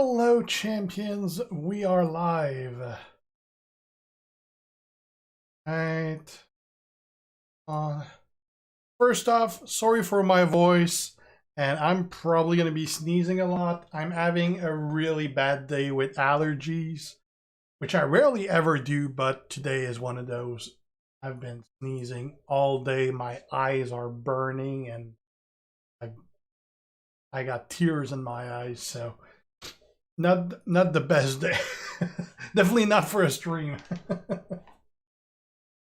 Hello, champions. We are live. Right. First off, sorry for my voice, and I'm probably going to be sneezing a lot. I'm having a really bad day with allergies, which I rarely ever do, but today is one of those. I've been sneezing all day. My eyes are burning, and I got tears in my eyes, so not the best day. Definitely not for a stream.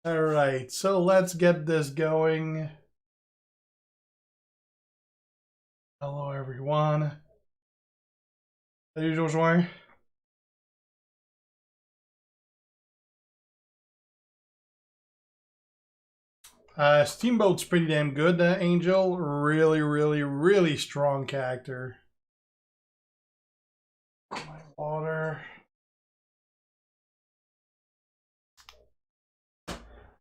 All right, so let's get this going. Hello, everyone. Salut, Josué. Steamboat's pretty damn good, Angel. Really strong character. My water.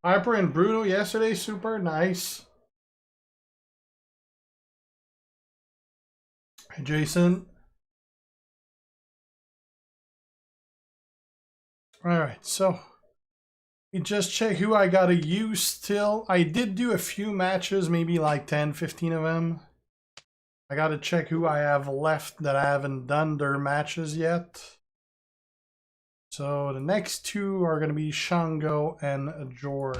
Hyper and Bruno yesterday, super nice. Hey, Jason. All right, so we just check who I gotta use still. I did do a few matches, maybe like 10, 15 of them. I gotta check who I have left that I haven't done their matches yet. So the next two are gonna be Shango and George.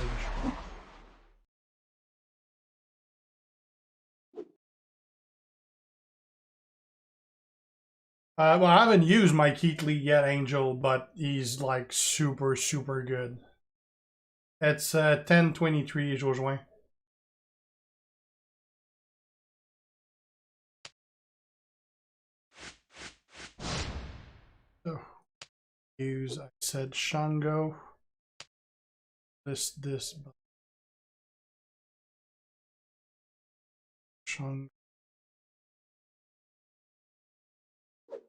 Well, I haven't used my Keatley yet, Angel, but he's like super good. It's 1023, Josué. So, use, I said Shango. This, Shango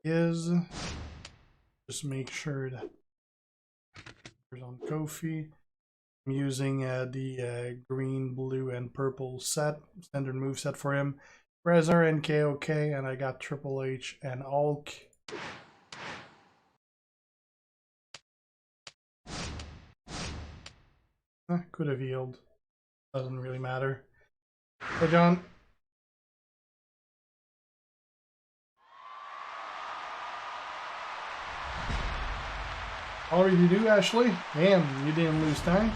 is. Just make sure that it's on Kofi. I'm using the green, blue, and purple set, standard move set for him. Rezar and KOK, and I got Triple H and Hulk. Could have healed. Doesn't really matter. Hey, John. All you do, Ashley? Damn, you didn't lose time.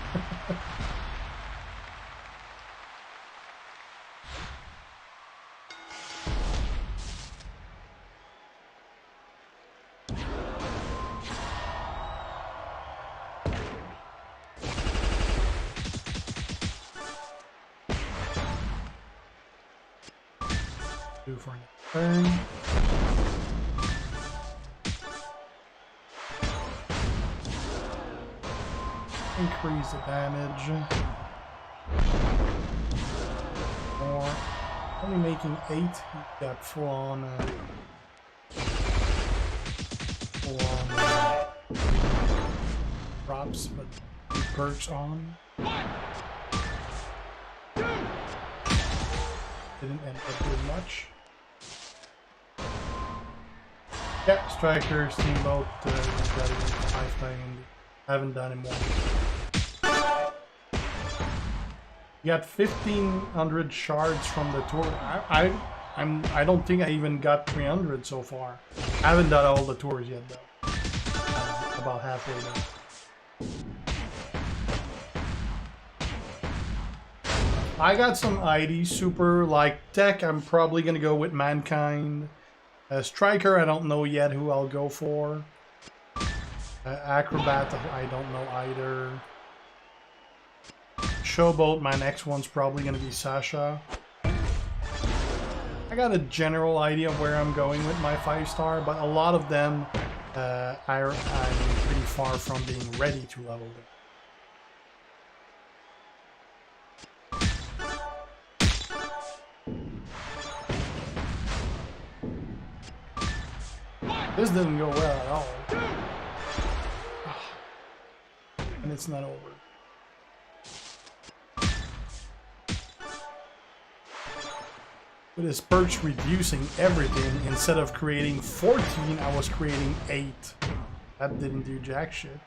Do for a turn. Increase the damage. More. Only making 8. He got full on props, but perks on. Didn't end up doing much. Yeah, Striker, Steamboat, got it 5 times. Haven't done him once. You got 1,500 shards from the tour. I don't think I even got 300 so far. I haven't done all the tours yet though. About halfway done. I got some ID super like tech. I'm probably gonna go with Mankind. Striker, I don't know yet who I'll go for. Acrobat, I don't know either. Showboat, my next one's probably going to be Sasha. I got a general idea of where I'm going with my 5-star, but a lot of them I'm pretty far from being ready to level them. This didn't go well at all. And it's not over. With his perks reducing everything, instead of creating 14, I was creating 8. That didn't do jack shit.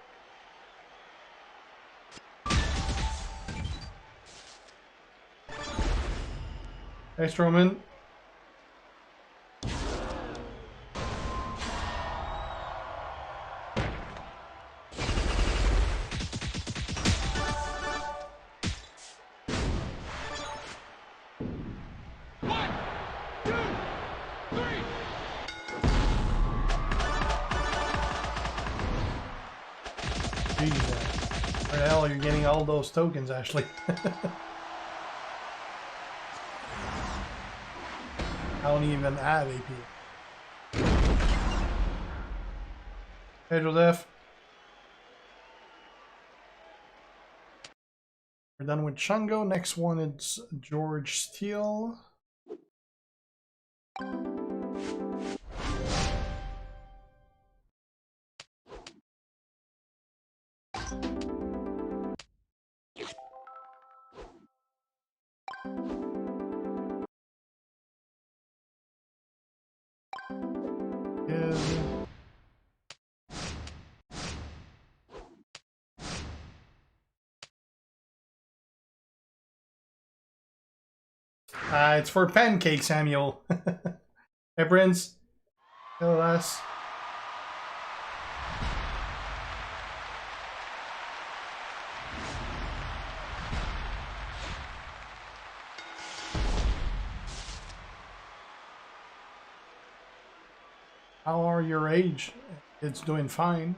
Hey, Strowman. Where the hell are you getting all those tokens, Ashley? I don't even have AP. Hey, Joseph. We're done with Shango. Next one is George Steele. It's for pancake, Samuel. Hey, Prince. Hello, us. How are your age? It's doing fine.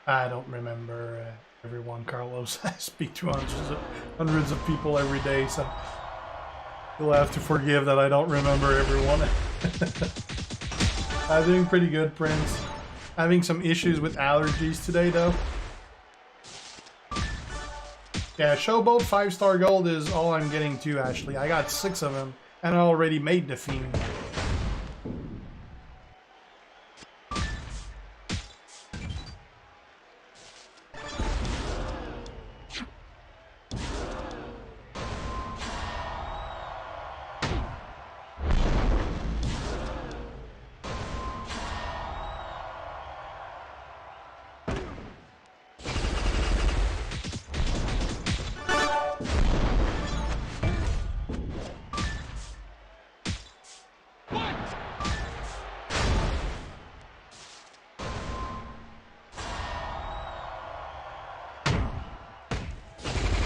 I don't remember everyone, Carlos. I speak to hundreds of people every day, so you'll have to forgive that I don't remember everyone. I'm doing pretty good, Prince. Having some issues with allergies today, though. Yeah, Showboat 5-star gold is all I'm getting to, Ashley. I got 6 of them, and I already made the Fiend.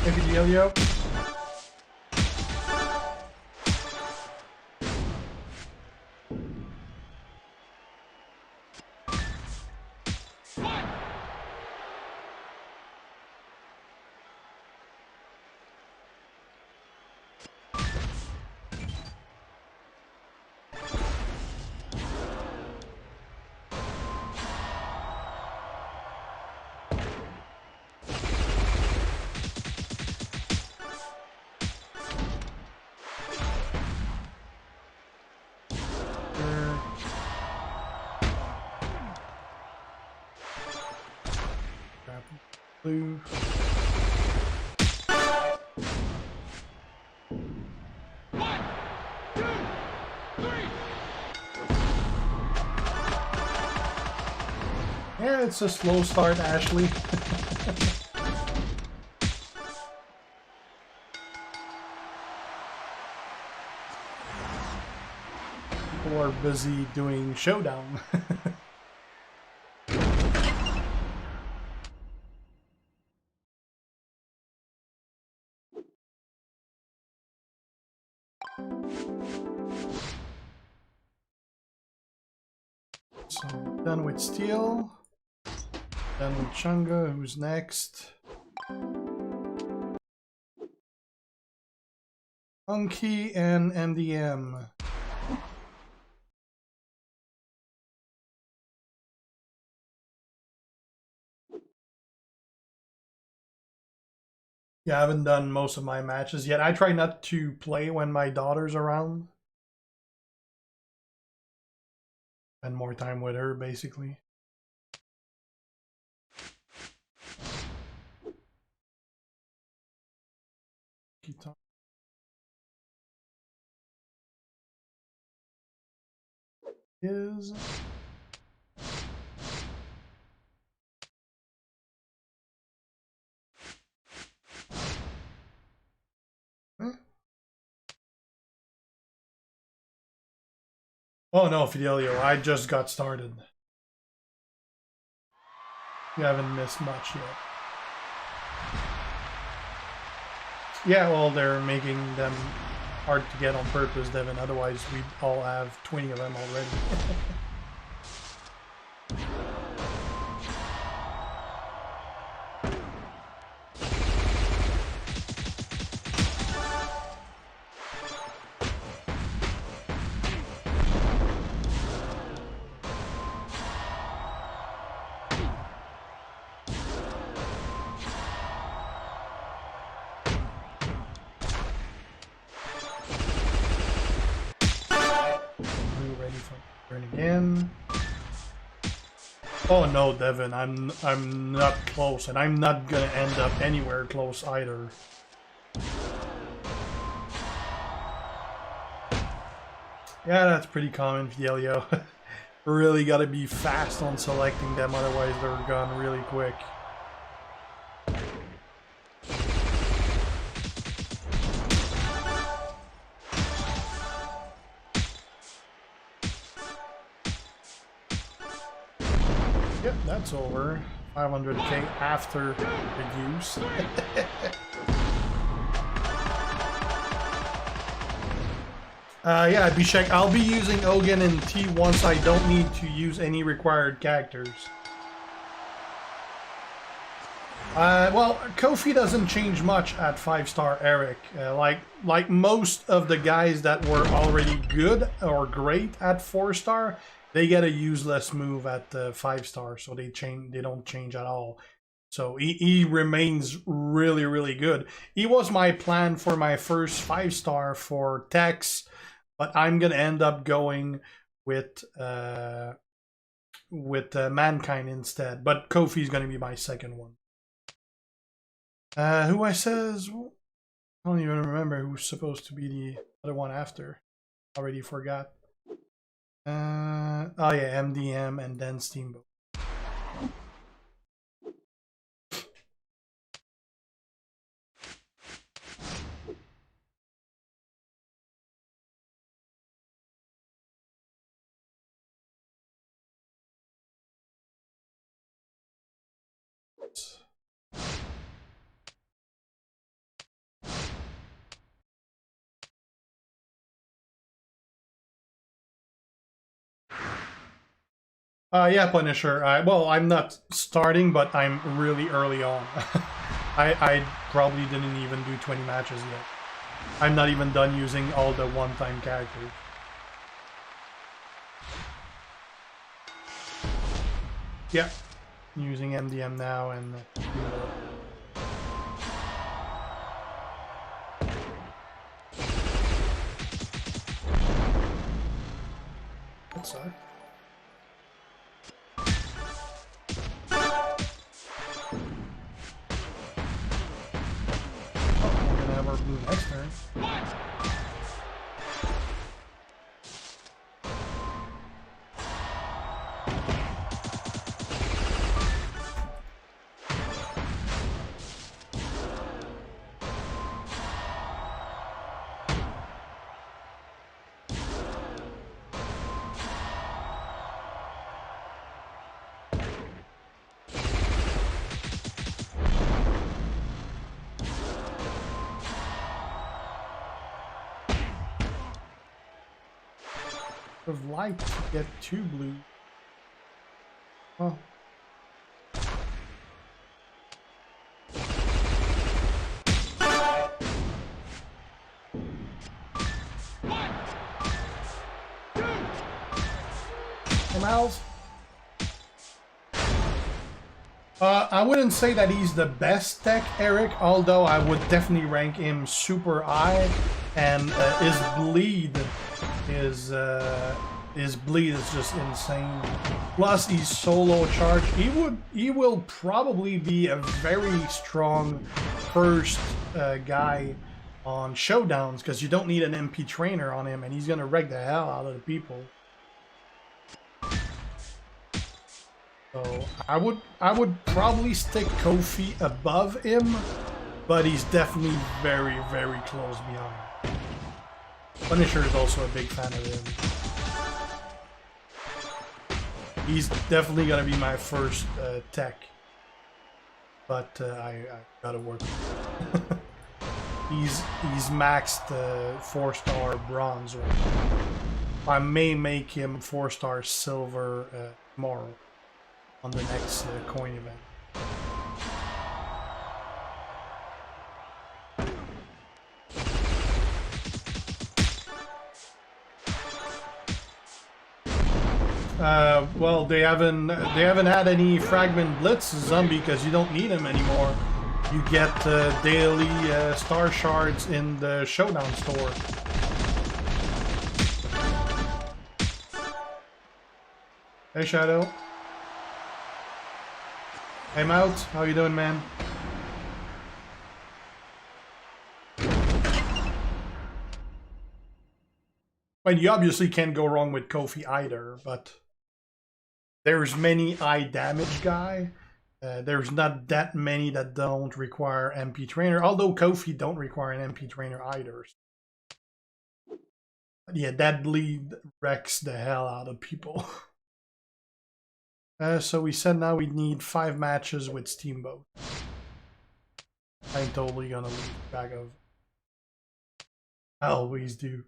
Maybe Delio. Blue. Yeah, it's a slow start, Ashley. People are busy doing Showdown. So, done with Steel. Done with Chunga, who's next? Monkey and MDM. Yeah, I haven't done most of my matches yet. I try not to play when my daughter's around. Spend more time with her, basically. guitar. Is oh no, Fidelio, I just got started. You haven't missed much yet. Yeah, well, they're making them hard to get on purpose, Devin. Otherwise, we'd all have 20 of them already. Oh no, Devin, I'm not close, and I'm not gonna end up anywhere close either. Yeah, that's pretty common, Fidelio. Really gotta be fast on selecting them, otherwise they're gone really quick. Yep, that's over. 500k after the use. Yeah, Bishek, I'll be using Ogan and T once I don't need to use any required characters. Well, Kofi doesn't change much at 5-star Eric. Like most of the guys that were already good or great at 4-star, they get a useless move at 5-star, so they don't change at all. So he remains really, really good. He was my plan for my first 5-star for Tex, but I'm gonna end up going with Mankind instead. But Kofi's gonna be my second one. Who I says? I don't even remember who's supposed to be the other one after. Already forgot. Oh yeah, MDM and then Steamboat. Yeah, Punisher. Well, I'm not starting, but I'm really early on. I probably didn't even do 20 matches yet. I'm not even done using all the one-time characters. Yeah, using MDM now and... That sucks. Next turn. Would have liked to get 2 blue. Oh. Miles. I wouldn't say that he's the best tech, Eric, although I would definitely rank him super high, and his bleed is just insane. Plus he's solo charge. He will probably be a very strong first guy on Showdowns, because you don't need an MP trainer on him, and he's gonna wreck the hell out of the people. So I would probably stick Kofi above him, but he's definitely very, very close behind. Punisher is also a big fan of him. He's definitely gonna be my first tech, but I gotta work. He's maxed 4-star bronze right now. I may make him 4-star silver tomorrow on the next coin event. Well, they haven't had any fragment blitz zombie because you don't need them anymore. You get daily star shards in the Showdown store. Hey Shadow. Hey Mout, how you doing, man? Well, you obviously can't go wrong with Kofi either, but there's many eye damage guy. There's not that many that don't require MP trainer, although Kofi don't require an MP trainer either. But yeah, that lead wrecks the hell out of people. So we said now we need 5 matches with Steamboat. I'm totally gonna leave back of. I always do.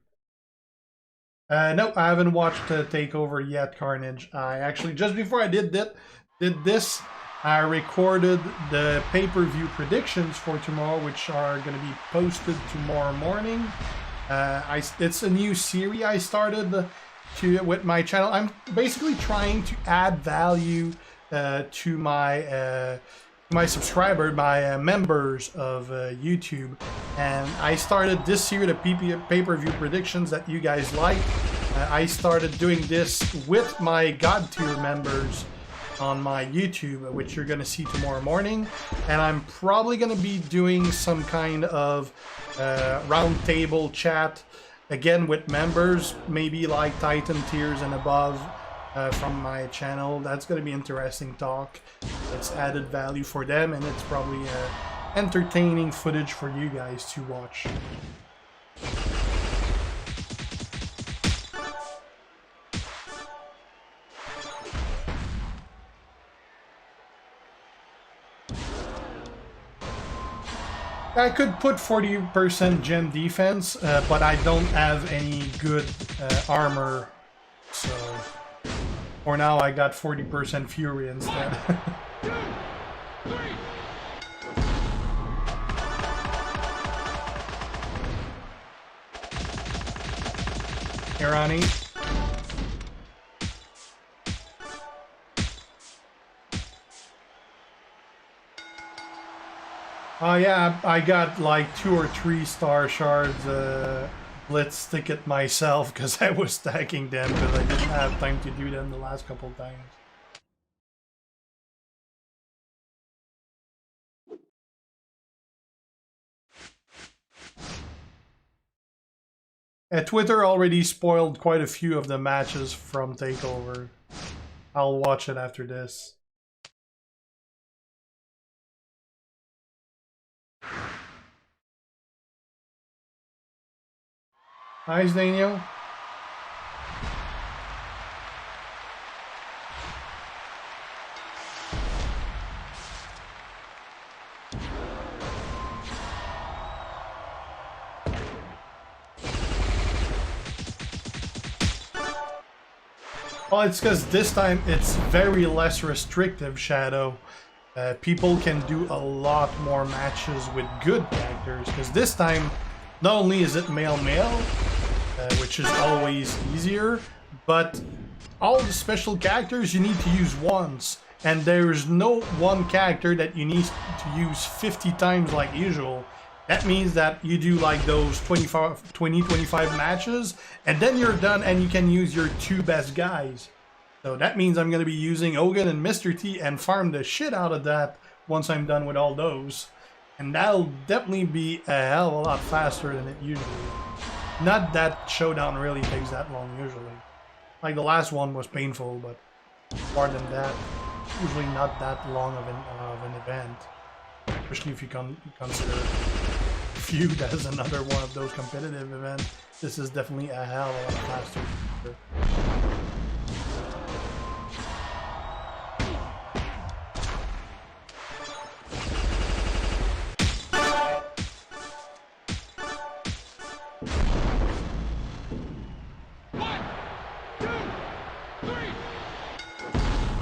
No, I haven't watched Takeover yet, Carnage. I actually, just before I did this, I recorded the pay-per-view predictions for tomorrow, which are going to be posted tomorrow morning. It's a new series I started with my channel. I'm basically trying to add value to my subscriber, my members of YouTube, and I started this series of pay-per-view predictions that you guys like. I started doing this with my God tier members on my YouTube, which you're going to see tomorrow morning, and I'm probably going to be doing some kind of round table chat again with members, maybe like Titan tiers and above. From my channel. That's going to be interesting talk. It's added value for them, and it's probably entertaining footage for you guys to watch. I could put 40% gem defense, but I don't have any good armor, so for now I got 40% fury instead. Irani. Yeah, I got like 2 or 3 star shards blitz ticket myself because I was stacking them because I didn't have time to do them the last couple times. Twitter already spoiled quite a few of the matches from Takeover. I'll watch it after this. Nice, Daniel. Well, it's because this time it's very less restrictive, Shadow. People can do a lot more matches with good characters, because this time, not only is it male-male, which is always easier, but all the special characters you need to use once, and there's no one character that you need to use 50 times like usual. That means that you do like those 20-25 matches, and then you're done and you can use your 2 best guys. So that means I'm going to be using Hogan and Mr. T and farm the shit out of that once I'm done with all those. And that'll definitely be a hell of a lot faster than it usually is. Not that Showdown really takes that long usually. Like the last one was painful, but apart than that, usually not that long of an event. Especially if you consider Feud as another one of those competitive events. This is definitely a hell of a lot faster.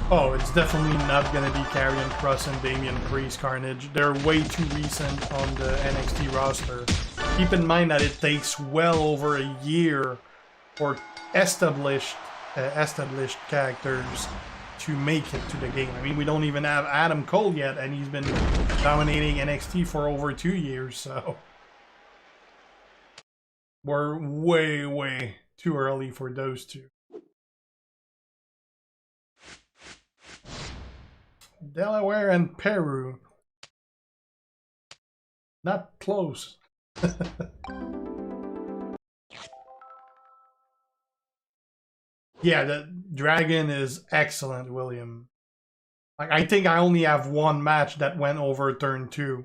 Oh, it's definitely not going to be Karrion Kross and Damian Priest Carnage. They're way too recent on the NXT roster. Keep in mind that it takes well over a year for established characters to make it to the game. I mean, we don't even have Adam Cole yet, and he's been dominating NXT for over 2 years, so we're way, way too early for those two. Delaware and Peru. Not close. Yeah, the Dragon is excellent, William. Like, I think I only have one match that went over turn 2.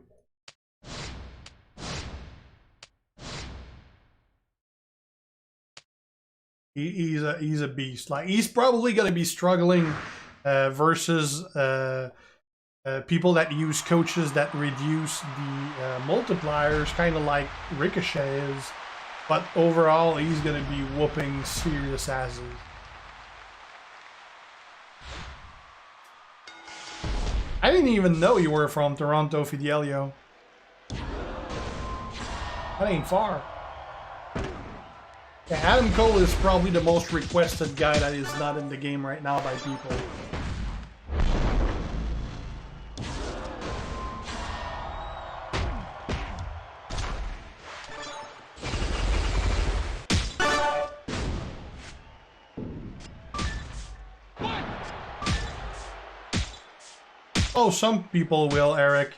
He's a beast. Like, he's probably gonna be struggling versus people that use coaches that reduce the multipliers, kind of like Ricochet is. But overall, he's going to be whooping serious asses. I didn't even know you were from Toronto, Fidelio. That ain't far. Yeah, Adam Cole is probably the most requested guy that is not in the game right now by people. Oh, some people will, Eric.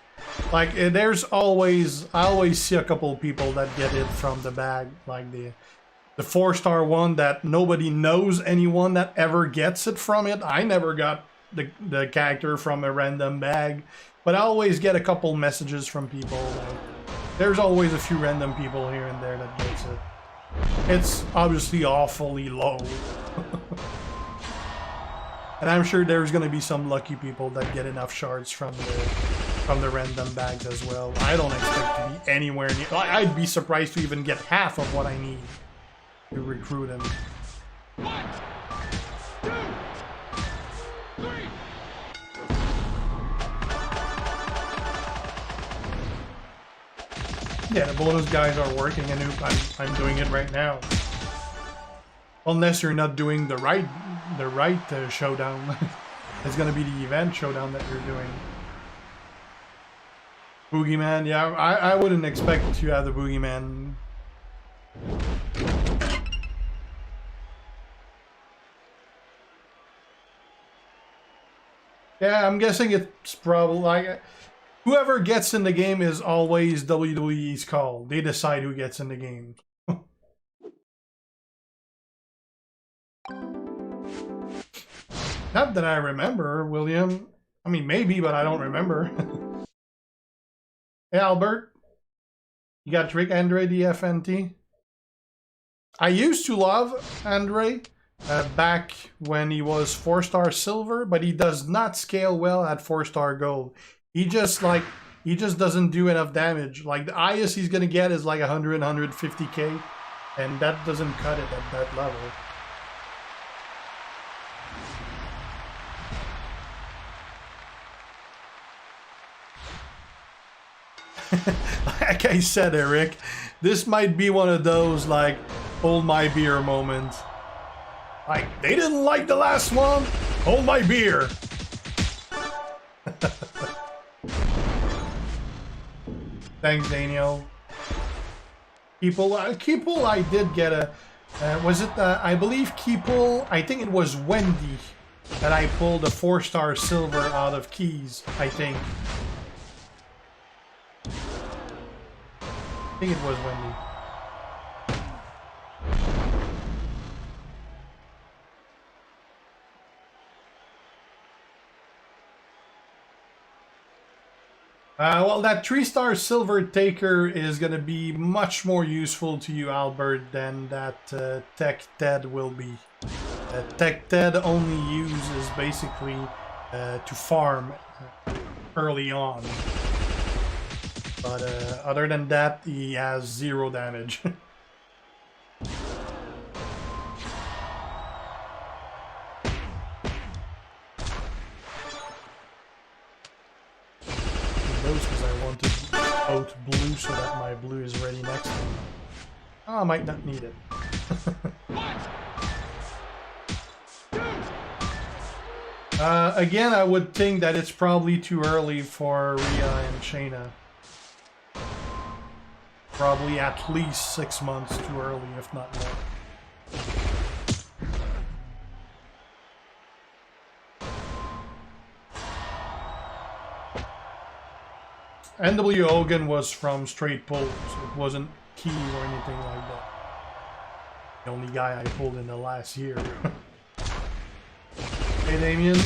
Like, there's always, I always see a couple of people that get it from the bag, like the 4-star one that nobody knows anyone that ever gets it from it. I never got the character from a random bag, but I always get a couple messages from people. Like, there's always a few random people here and there that gets it. It's obviously awfully low. And I'm sure there's going to be some lucky people that get enough shards from the random bags as well. I don't expect to be anywhere near... I'd be surprised to even get half of what I need to recruit him. 1, 2, 3. Yeah, the bonus guys are working, and I'm doing it right now. Unless you're not doing the right showdown. It's gonna be the event showdown that you're doing. Boogeyman, yeah, I wouldn't expect to have the Boogeyman. Yeah, I'm guessing it's probably like whoever gets in the game is always WWE's call. They decide who gets in the game. Not that I remember, William. I mean, maybe, but I don't remember. Hey, Albert. You got Trick Andre DFNT? I used to love Andre back when he was 4-star silver, but he does not scale well at 4-star gold. He just doesn't do enough damage. Like, the highest he's gonna get is like 100, 150k, and that doesn't cut it at that level. Like I said, Eric, this might be one of those, like, hold my beer moments. Like, they didn't like the last one? Hold my beer. Thanks, Daniel. Keeple, I did get a... was it, I believe Keeple, I think it was Wendy that I pulled a 4-star silver out of keys, I think. I think it was Wendy. Well, that 3-star silver taker is going to be much more useful to you, Albert, than that Tech Ted will be. Tech Ted only uses basically to farm early on. But other than that, he has 0 damage. Because I wanted out blue so that my blue is ready next time. Oh, I might not need it. Again, I would think that it's probably too early for Rhea and Shayna. Probably at least 6 months too early, if not more. NW Hogan was from straight pulls. It wasn't keys or anything like that. The only guy I pulled in the last year. Hey, Damien.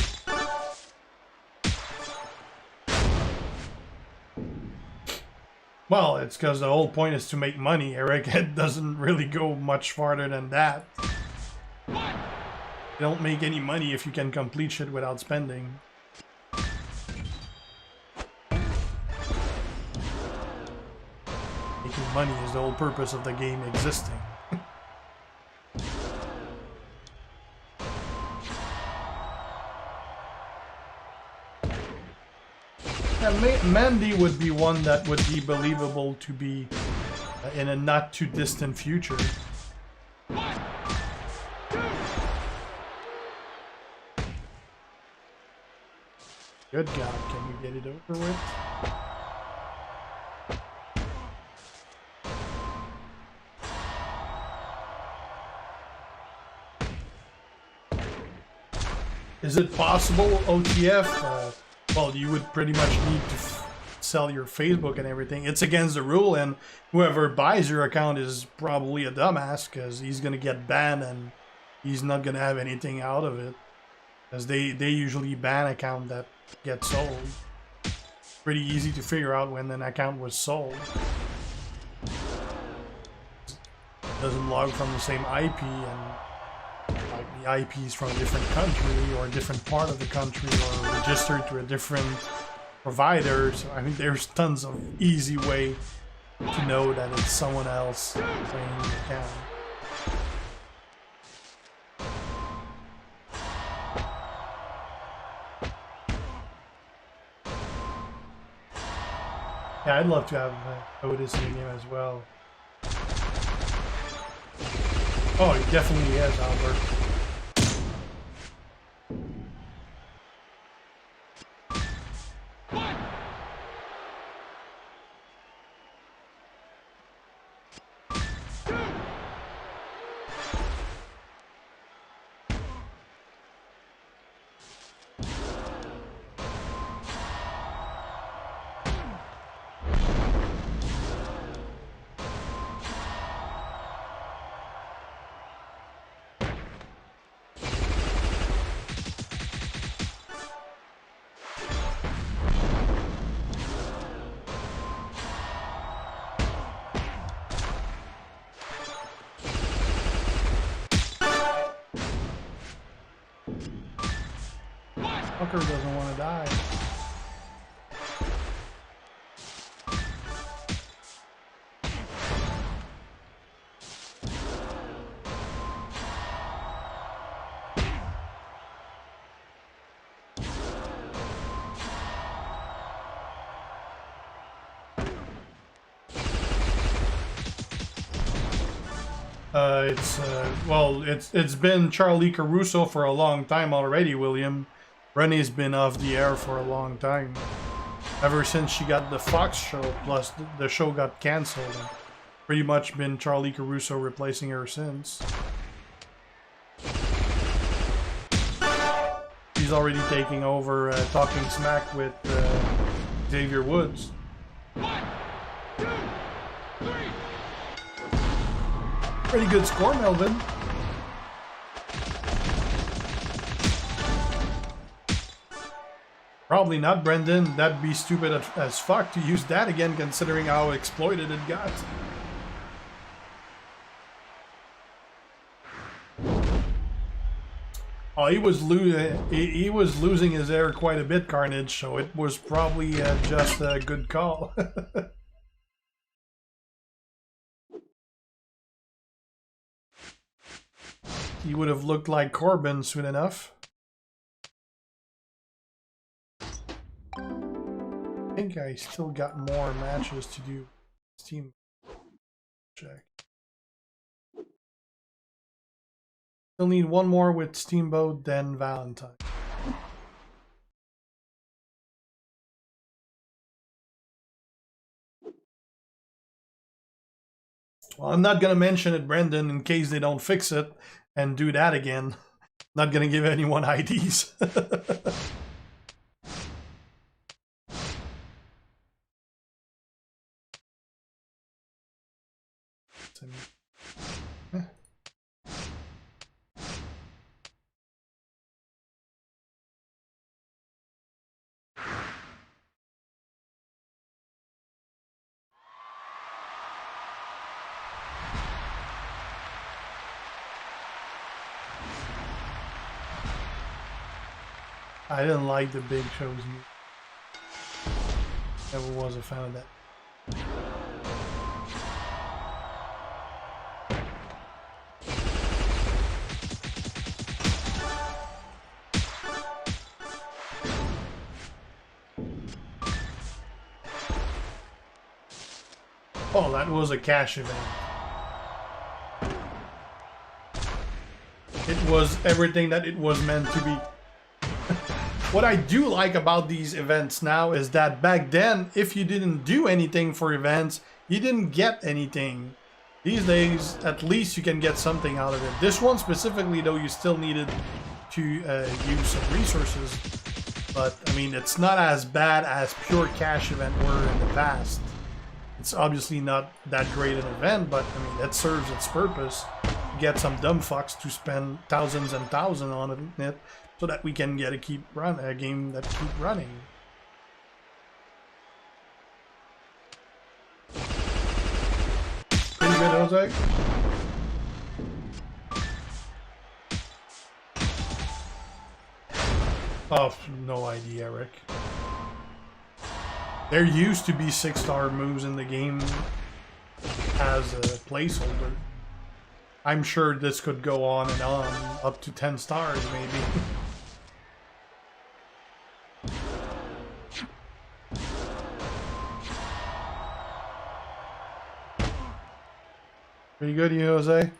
Well, it's because the whole point is to make money, Eric. It doesn't really go much farther than that. You don't make any money if you can complete shit without spending. Making money is the whole purpose of the game existing. Yeah, Mandy would be one that would be believable to be in a not too distant future. Good God, can we get it over with? Is it possible, OTF? Well, you would pretty much need to sell your Facebook and everything. It's against the rule, and whoever buys your account is probably a dumbass because he's going to get banned and he's not going to have anything out of it. Because they usually ban account that get sold. Pretty easy to figure out when an account was sold. Doesn't log from the same IP, and like the IP is from a different country or a different part of the country or registered to a different provider. So I mean, there's tons of easy way to know that it's someone else playing the account. Yeah, I'd love to have Otis in the game as well. Oh, he definitely is, Albert. Fucker doesn't want to die. It's been Charlie Caruso for a long time already, William. Renee's been off the air for a long time. Ever since she got the Fox show, plus the show got cancelled. And pretty much been Charlie Caruso replacing her since. He's already taking over Talking Smack with Xavier Woods. 1, 2, 3. Pretty good score, Melvin. Probably not, Brendan. That'd be stupid as fuck to use that again, considering how exploited it got. Oh, he was losing his air quite a bit, Carnage, so it was probably just a good call. He would have looked like Corbin soon enough. I think I still got more matches to do. Steam check. Still need one more with Steamboat, then Valentine. Well, I'm not gonna mention it, Brendan, in case they don't fix it and do that again. Not gonna give anyone IDs. I didn't like the Big Show's music. Never was a fan of that. Oh, that was a cash event. It was everything that it was meant to be. What I do like about these events now is that back then, if you didn't do anything for events, you didn't get anything. These days, at least you can get something out of it. This one specifically, though, you still needed to use some resources. But, I mean, it's not as bad as pure cash event were in the past. It's obviously not that great an event, but, I mean, that serves its purpose. You get some dumb fucks to spend thousands and thousands on it, so that we can get a game that keep running. Pretty good, Jose. Oh, no idea, Eric. There used to be 6-star moves in the game as a placeholder. I'm sure this could go on and on, up to 10 stars maybe. Pretty good, you, Jose.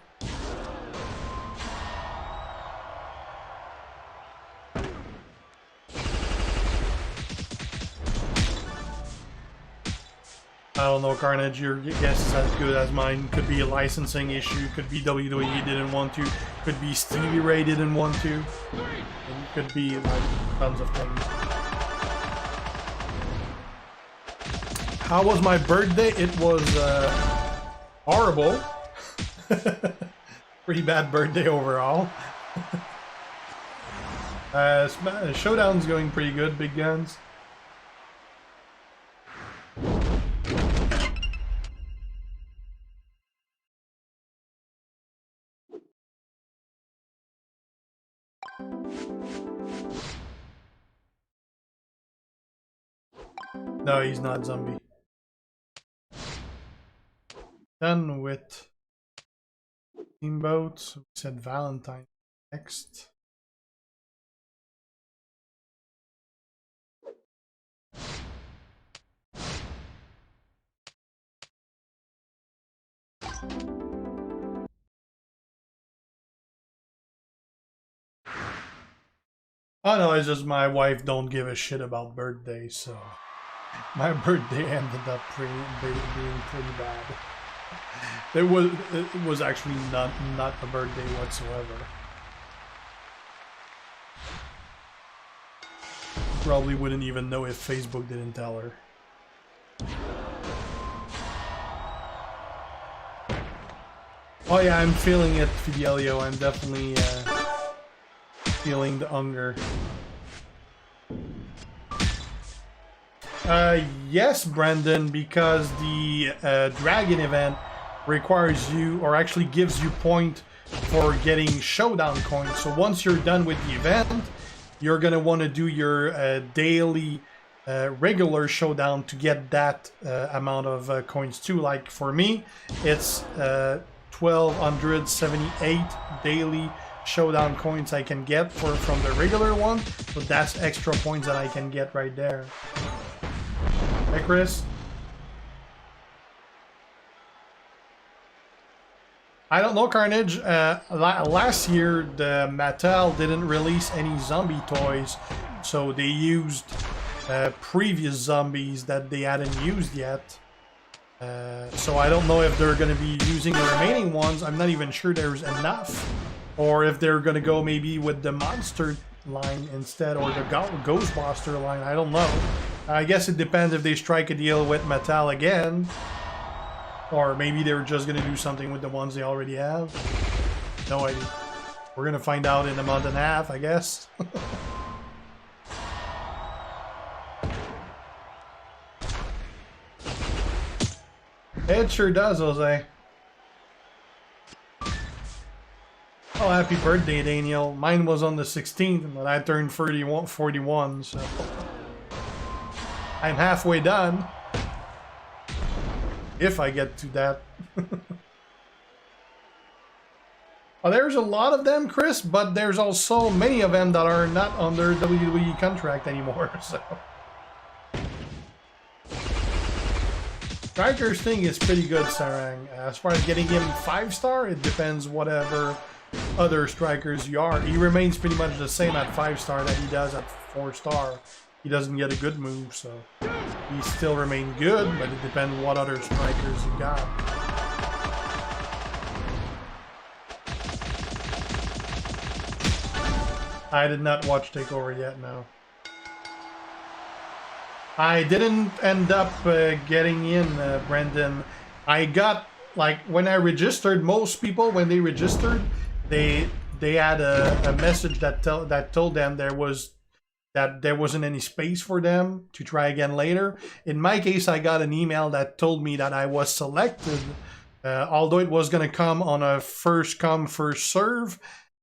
I don't know, Carnage, your guess is as good as mine. Could be a licensing issue, could be WWE didn't want to, could be Stevie Ray didn't want to, and it could be like tons of things. How was my birthday? It was horrible. Pretty bad birthday overall. Showdown's going pretty good, big guns. No, he's not zombie. Done with Steamboat. We said Valentine next. Oh no, it's just my wife don't give a shit about birthdays, so my birthday ended up being pretty bad. It was actually not a birthday whatsoever. Probably wouldn't even know if Facebook didn't tell her. Oh yeah, I'm feeling it, Fidelio. I'm definitely feeling the hunger. Yes, Brendan, because the Dragon event requires you, or actually gives you point for getting Showdown coins. So once you're done with the event, you're going to want to do your daily regular Showdown to get that amount of coins too. Like for me, it's 1,278 daily Showdown coins I can get from the regular one. So that's extra points that I can get right there. Hey, Chris. I don't know, Carnage. Last year, the Mattel didn't release any zombie toys, so they used previous zombies that they hadn't used yet. So I don't know if they're going to be using the remaining ones. I'm not even sure there's enough. Or if they're going to go maybe with the monster line instead, or the Ghostbuster line. I don't know. I guess it depends if they strike a deal with Mattel again. Or maybe they're just going to do something with the ones they already have. No idea. We're going to find out in a month and a half, I guess. It sure does, Jose. Oh, happy birthday, Daniel. Mine was on the 16th, but I turned 41, so... I'm halfway done. If I get to that. Oh, there's a lot of them, Chris, but there's also many of them that are not under WWE contract anymore, so... Striker's thing is pretty good, Sarang. As far as getting him 5-star, it depends whatever other strikers you are. He remains pretty much the same at 5-star that he does at 4-star. He doesn't get a good move, so he still remain good, but it depends what other strikers you got. I did not watch TakeOver yet, no. I didn't end up getting in, Brendan. I got, like, when I registered, most people, when they registered, they had a message that told them there wasn't any space for them to try again later. In my case, I got an email that told me that I was selected, although it was going to come on a first come, first serve,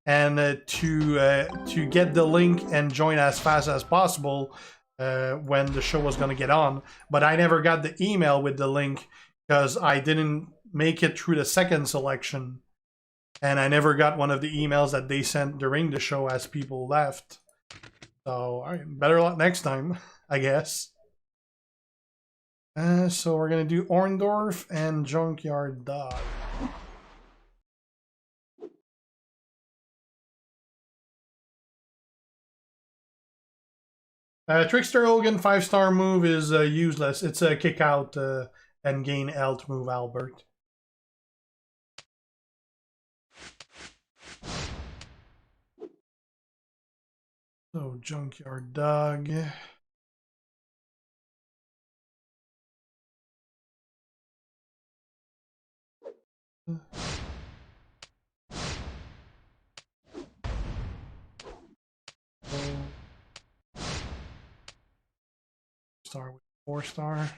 and to get the link and join as fast as possible when the show was going to get on. But I never got the email with the link because I didn't make it through the second selection. And I never got one of the emails that they sent during the show as people left. So, all right, better luck next time, I guess. So we're going to do Orndorff and Junkyard Dog. Trickster Hogan 5-star move is useless. It's a kick out and gain health move, Albert. So, Junkyard Dog. Star with 4-star.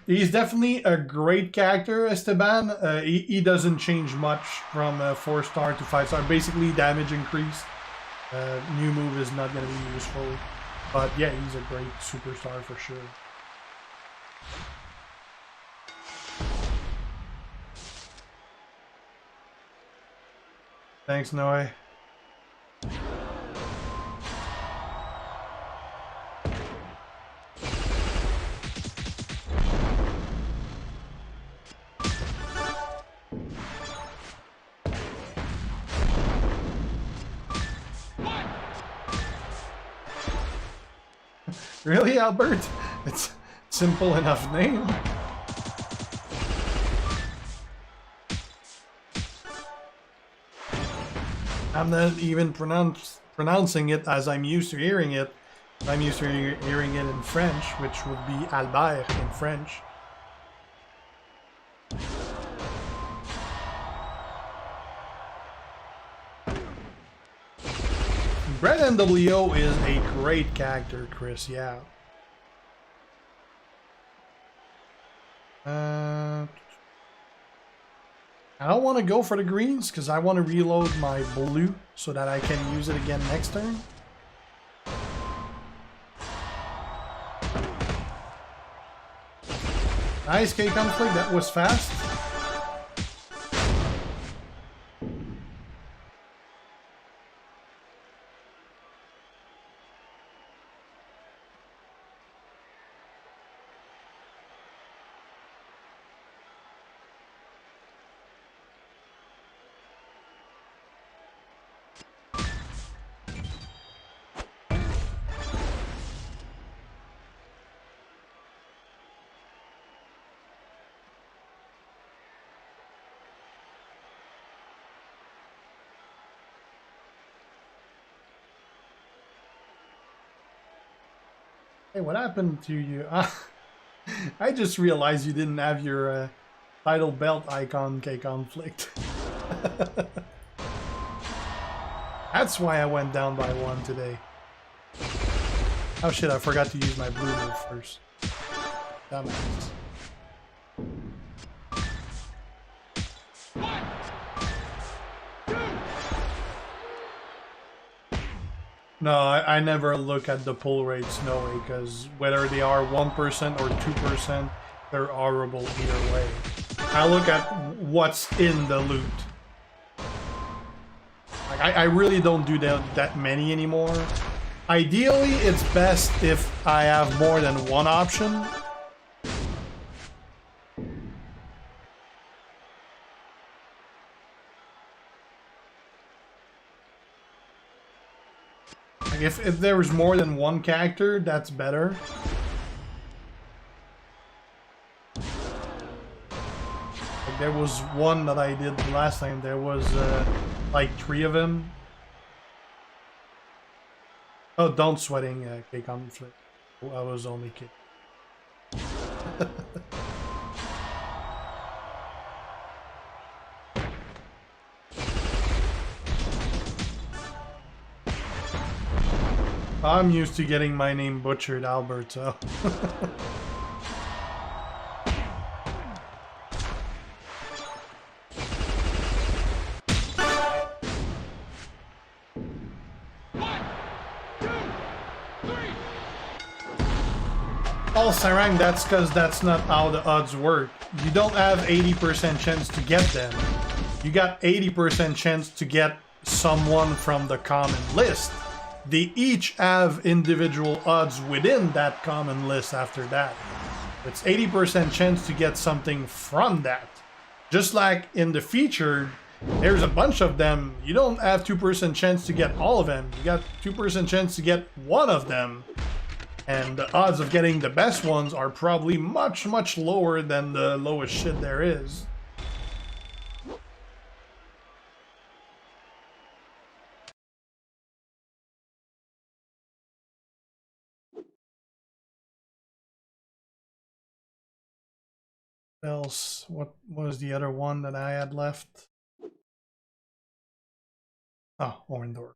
He's definitely a great character, Esteban. He doesn't change much from 4-star to 5-star. Basically, damage increase. New move is not going to be useful. But yeah, he's a great superstar for sure. Thanks, Noe. Really, Albert? It's a simple enough name. I'm not even pronouncing it as I'm used to hearing it. I'm used to hearing it in French, which would be Albert in French. Brett NWO is a great character, Chris, yeah. I don't want to go for the greens because I want to reload my blue so that I can use it again next turn. Nice K conflict, that was fast. Hey, what happened to you? I just realized you didn't have your title belt icon K conflict. That's why I went down by 1 today. Oh shit, I forgot to use my blue move first. Dumbass. No, I never look at the pull rates, no way, because whether they are 1% or 2%, they're horrible either way. I look at what's in the loot. Like, I really don't do that many anymore. Ideally, it's best if I have more than one option. Like if there was more than one character, that's better. Like there was one that I did last time. There was like 3 of them. Oh, don't sweating, K conflict. I was only kidding. I'm used to getting my name butchered, Albert, so. Oh, Sarang, that's because that's not how the odds work. You don't have 80% chance to get them. You got 80% chance to get someone from the common list. They each have individual odds within that common list after that. It's 80% chance to get something from that. Just like in the featured, there's a bunch of them. You don't have 2% chance to get all of them. You got 2% chance to get one of them. And the odds of getting the best ones are probably much, much lower than the lowest shit there is. What else? What was the other one that I had left? Oh, Orndor.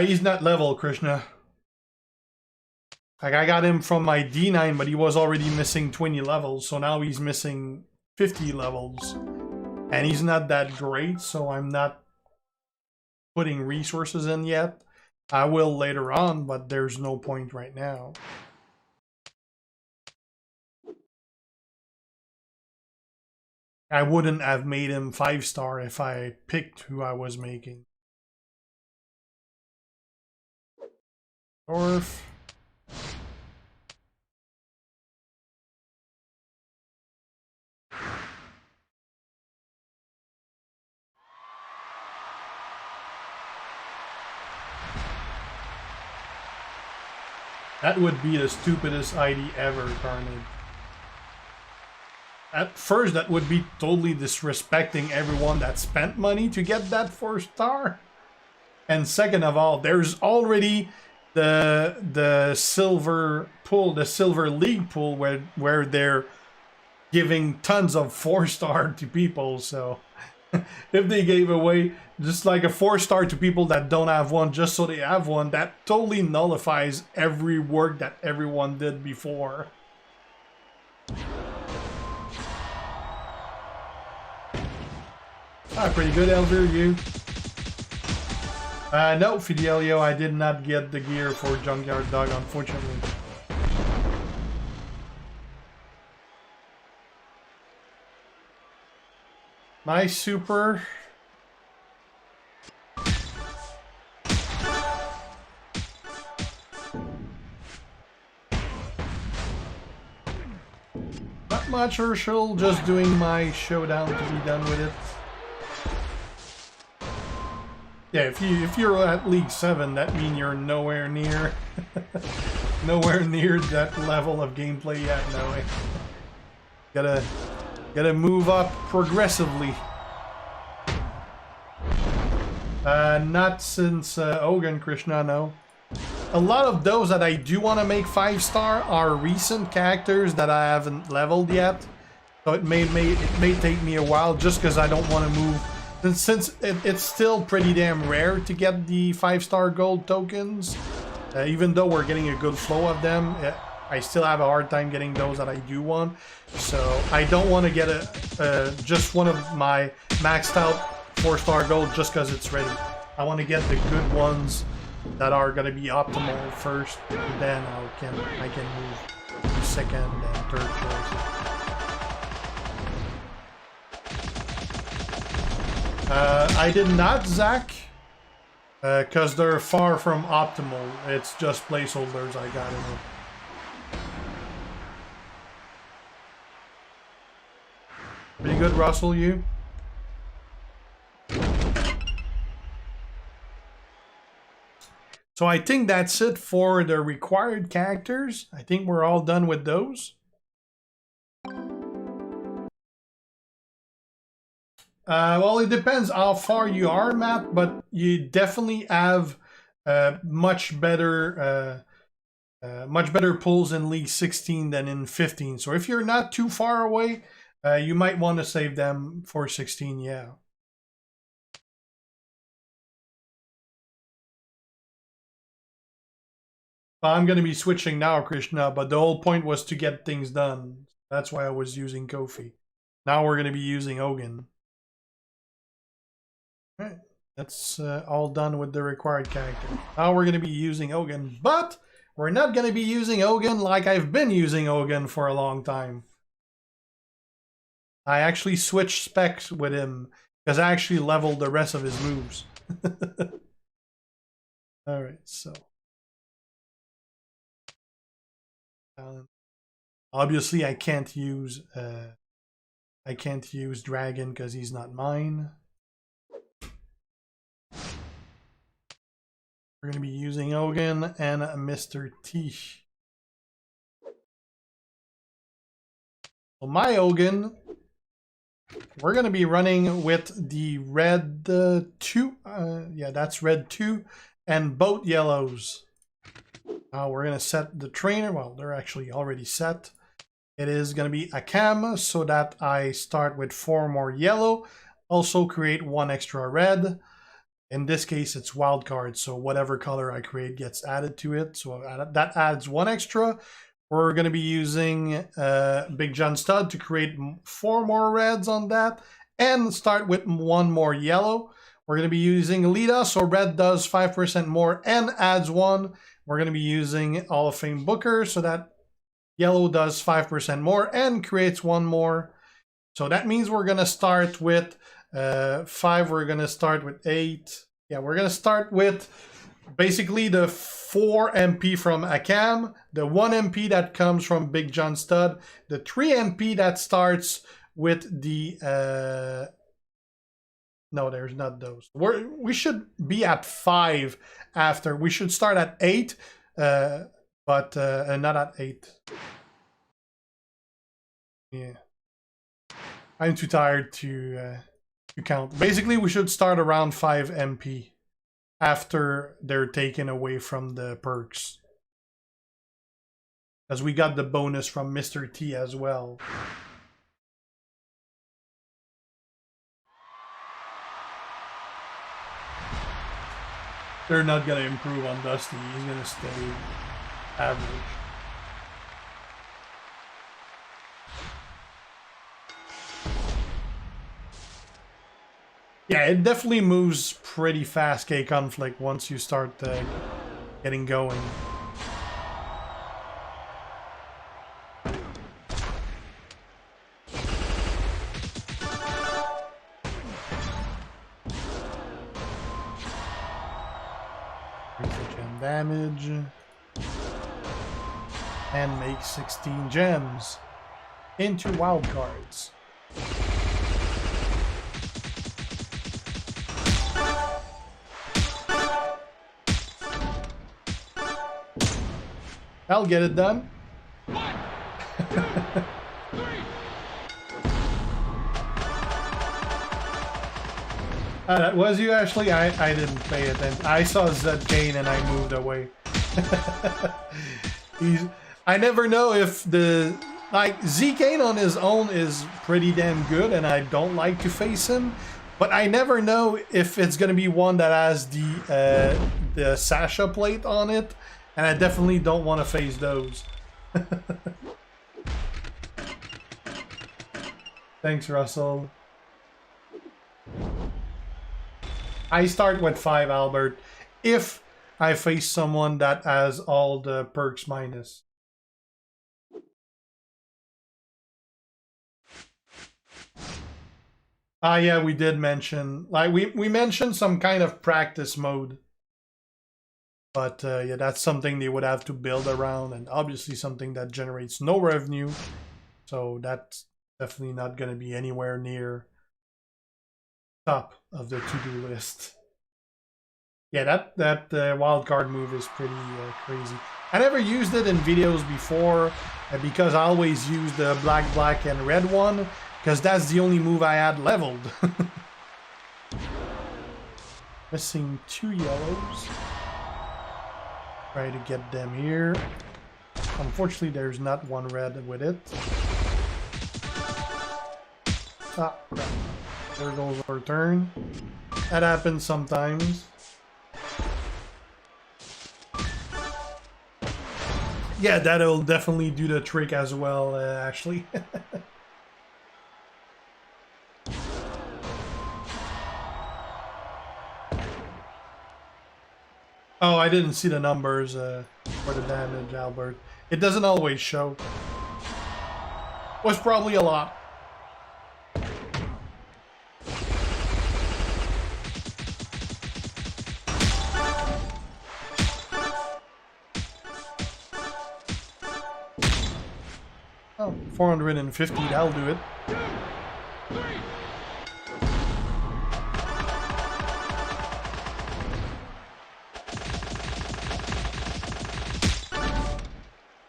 He's not level, Krishna. Like, I got him from my D9, but he was already missing 20 levels, so now he's missing 50 levels. And he's not that great, so I'm not putting resources in yet. I will later on, but there's no point right now. I wouldn't have made him 5-star if I picked who I was making. Dorf. That would be the stupidest ID ever, Carnage. at first that would be totally disrespecting everyone that spent money to get that 4-star. And second of all, there's already the silver pool, the silver league pool where they're giving tons of 4-star to people. So if they gave away just like a 4-star to people that don't have one just so they have one, that totally nullifies every work that everyone did before. Ah, pretty good, Elder, you. No, Fidelio, I did not get the gear for Junkyard Dog, unfortunately. My super. Not much, Herschel, just doing my showdown to be done with it. Yeah, if you're at League 7, that means you're nowhere near nowhere near that level of gameplay yet, no way. Gotta move up progressively. Not since Ogun Krishna, no. A lot of those that I do want to make 5-star are recent characters that I haven't leveled yet. So it may take me a while just because I don't want to move. And since it's still pretty damn rare to get the 5-star gold tokens, even though we're getting a good flow of them, I still have a hard time getting those that I do want. So I don't want to get just one of my maxed out 4-star gold just because it's ready. I want to get the good ones that are going to be optimal first, and then I can move to second and third choice. I did not, Zach, because they're far from optimal. It's just placeholders I got in it. Pretty good, Russell, you? So I think that's it for the required characters. I think we're all done with those. Well, it depends how far you are, Matt, but you definitely have much better pulls in League 16 than in 15. So if you're not too far away, you might want to save them for 16, yeah. I'm going to be switching now, Krishna, but the whole point was to get things done. That's why I was using Kofi. Now we're going to be using Ogun. Alright, that's all done with the required character. Now we're going to be using Ogun, but we're not going to be using Ogun like I've been using Ogun for a long time. I actually switched specs with him because I actually leveled the rest of his moves. Alright, so. Obviously I can't use Dragon because he's not mine. We're going to be using Ogun and Mr. T. So my Ogun, we're going to be running with the red 2. Yeah, that's red 2 and both yellows. Now we're going to set the trainer. Well, they're actually already set. It is going to be a cam so that I start with 4 more yellow. Also create 1 extra red. In this case, it's wild card, so whatever color I create gets added to it. So that adds 1 extra. We're going to be using Big John Stud to create 4 more reds on that. And start with 1 more yellow. We're going to be using Lita, so red does 5% more and adds 1. We're going to be using Hall of Fame Booker, so that yellow does 5% more and creates 1 more. So that means we're going to start with 5, we're going to start with 8. Yeah, we're going to start with basically the 4 MP from Akam, the 1 MP that comes from Big John Stud, the 3 MP that starts with the... no, there's not those. We should be at 5 after. We should start at 8, but not at 8. Yeah. I'm too tired to count. Basically, we should start around 5 MP after they're taken away from the perks. Because we got the bonus from Mr. T as well. They're not going to improve on Dusty. He's going to stay average. Yeah, it definitely moves pretty fast, K-Conflict, once you start getting going. Damage and make 16 gems into wild cards. I'll get it done. 1, 2, 3. That was you, Ashley? I didn't pay attention. I saw Zed Kane and I moved away. I never know if the... Like, Z Kane on his own is pretty damn good and I don't like to face him. But I never know if it's going to be one that has the Sasha plate on it. And I definitely don't want to face those. Thanks, Russell. I start with 5, Albert, if I face someone that has all the perks minus. Ah, yeah, we did mention, like, we mentioned some kind of practice mode. But, yeah, that's something they would have to build around, and obviously something that generates no revenue. So that's definitely not going to be anywhere near top of the to-do list. Yeah, that wildcard move is pretty crazy. I never used it in videos before because I always used the black, black, and red one because that's the only move I had leveled. Missing 2 yellows. Try to get them here. Unfortunately, there's not one red with it. Ah, crap. There goes our turn. That happens sometimes. Yeah, that'll definitely do the trick as well, Ashley. Oh, I didn't see the numbers for the damage, Albert. It doesn't always show. Was probably a lot. Oh, 450, that'll do it. 2, 3.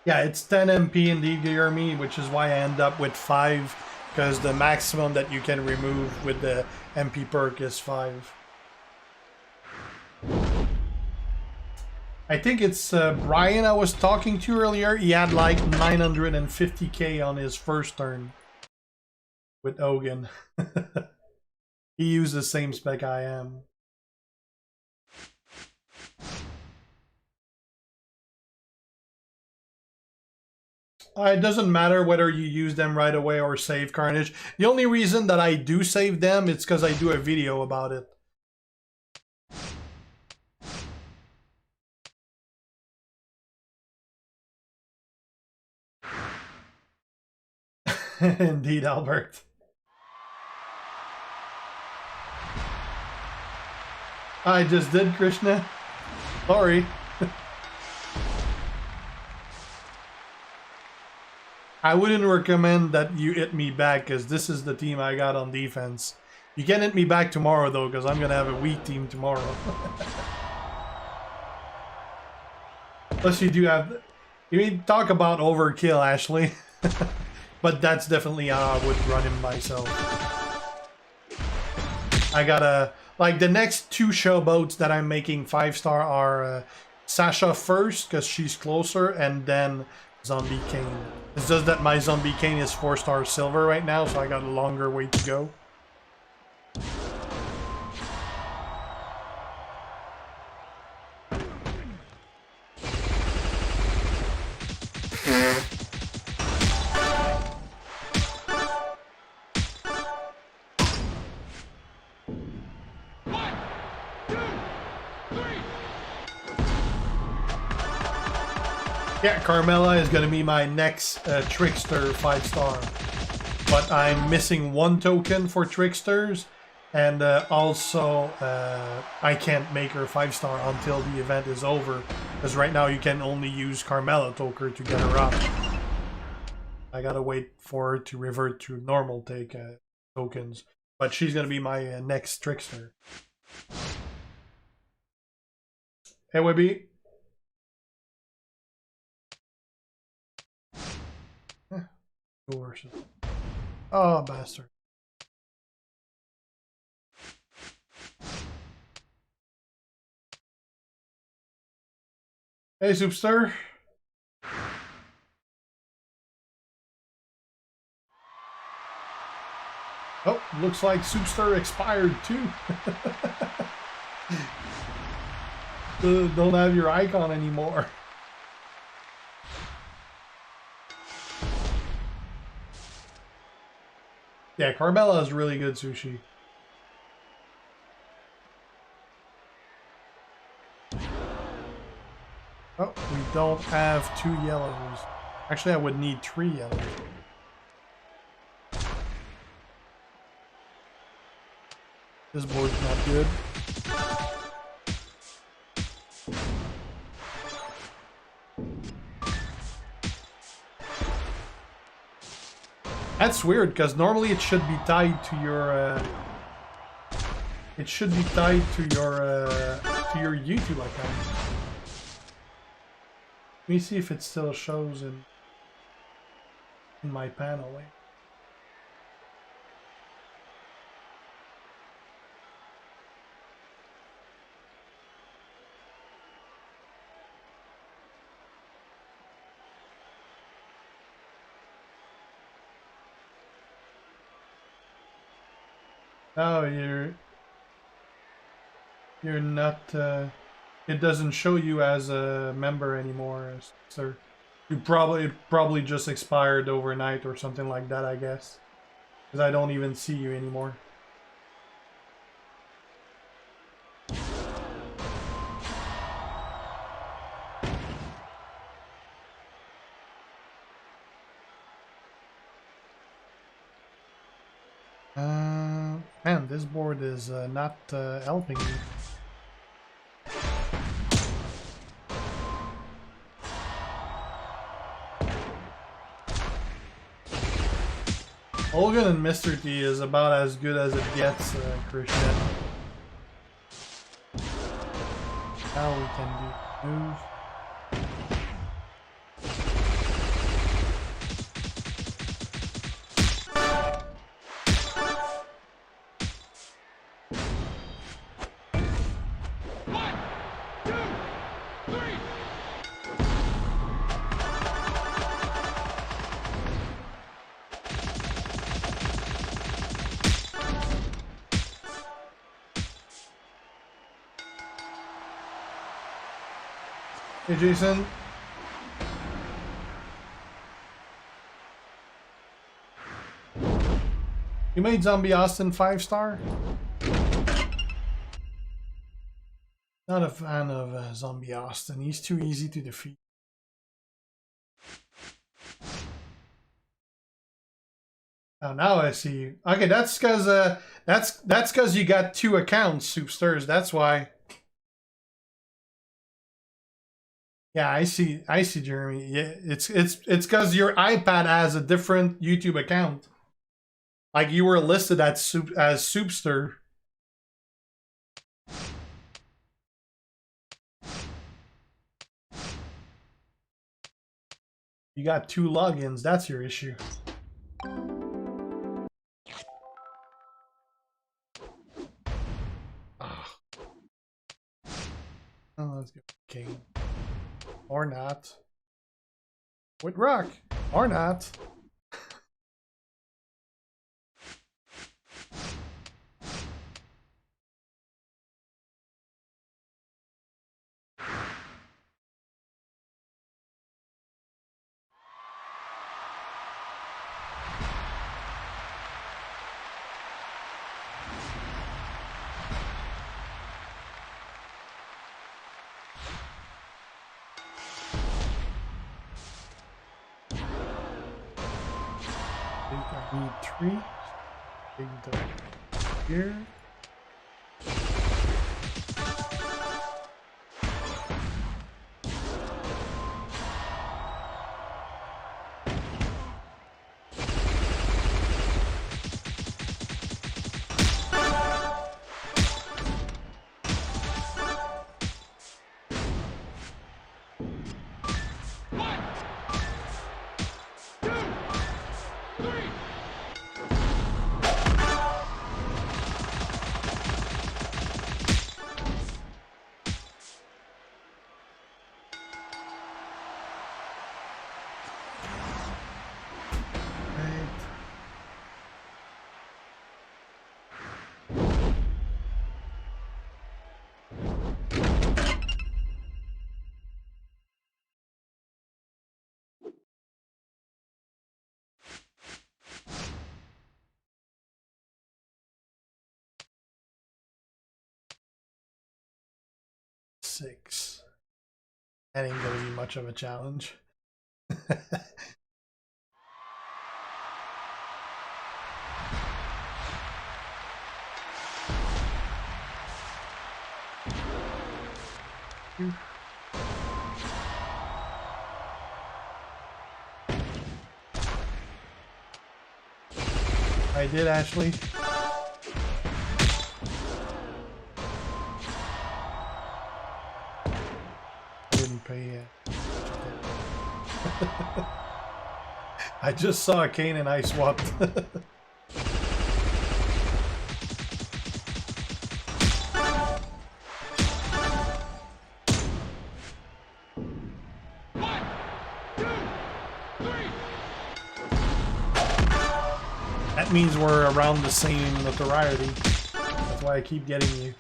Yeah, it's 10 MP indeed, Guersan, which is why I end up with 5, because the maximum that you can remove with the MP perk is 5. I think it's Brian I was talking to earlier. He had like 950k on his first turn with Ogun. He used the same spec I am. It doesn't matter whether you use them right away or save Carnage. The only reason that I do save them is because I do a video about it. Indeed, Albert. I just did, Krishna. Sorry. I wouldn't recommend that you hit me back because this is the team I got on defense. You can hit me back tomorrow though because I'm going to have a weak team tomorrow. Plus you do have... You mean talk about overkill, Ashley. But that's definitely how I would run him myself. I gotta, like, the next 2 showboats that I'm making 5-star are Sasha first, because she's closer, and then Zombie Kane. It's just that my Zombie Kane is 4-star silver right now, so I got a longer way to go. Yeah, Carmella is gonna be my next Trickster 5-star. But I'm missing 1 token for Tricksters, and also I can't make her 5-star until the event is over, because right now you can only use Carmella token to get her up. I gotta wait for her to revert to normal take tokens, but she's gonna be my next Trickster. Hey, Webby. Oh, bastard. Hey, Soupster. Oh, looks like Soupster expired too. Don't have your icon anymore. Yeah, Carmella is really good sushi. Oh, we don't have 2 yellows. Actually, I would need 3 yellows. This board's not good. That's weird, because normally it should be tied to your it should be tied to your YouTube account. Let me see if it still shows in my panel. Wait. No, you're not. It doesn't show you as a member anymore, sir. You probably just expired overnight or something like that, I guess. Because I don't even see you anymore. Man, this board is not helping me. Hogan and Mr. T is about as good as it gets, Christian. Now we can do move. Hey, Jason. You made Zombie Austin 5-star? Not a fan of Zombie Austin. He's too easy to defeat. Oh, now I see you. Okay, that's because that's because you got 2 accounts, Soupsters. That's why. Yeah, I see, Jeremy. Yeah, it's because your iPad has a different YouTube account. Like you were listed as Soupster. You got 2 logins. That's your issue. Oh, let's go king. Or not. With rock. Or not. I need 3. Bring the here. Six. That ain't gonna be much of a challenge. I did actually. Didn't pay yet. I just saw a cane and I swapped. That means we're around the same notoriety. That's why I keep getting you.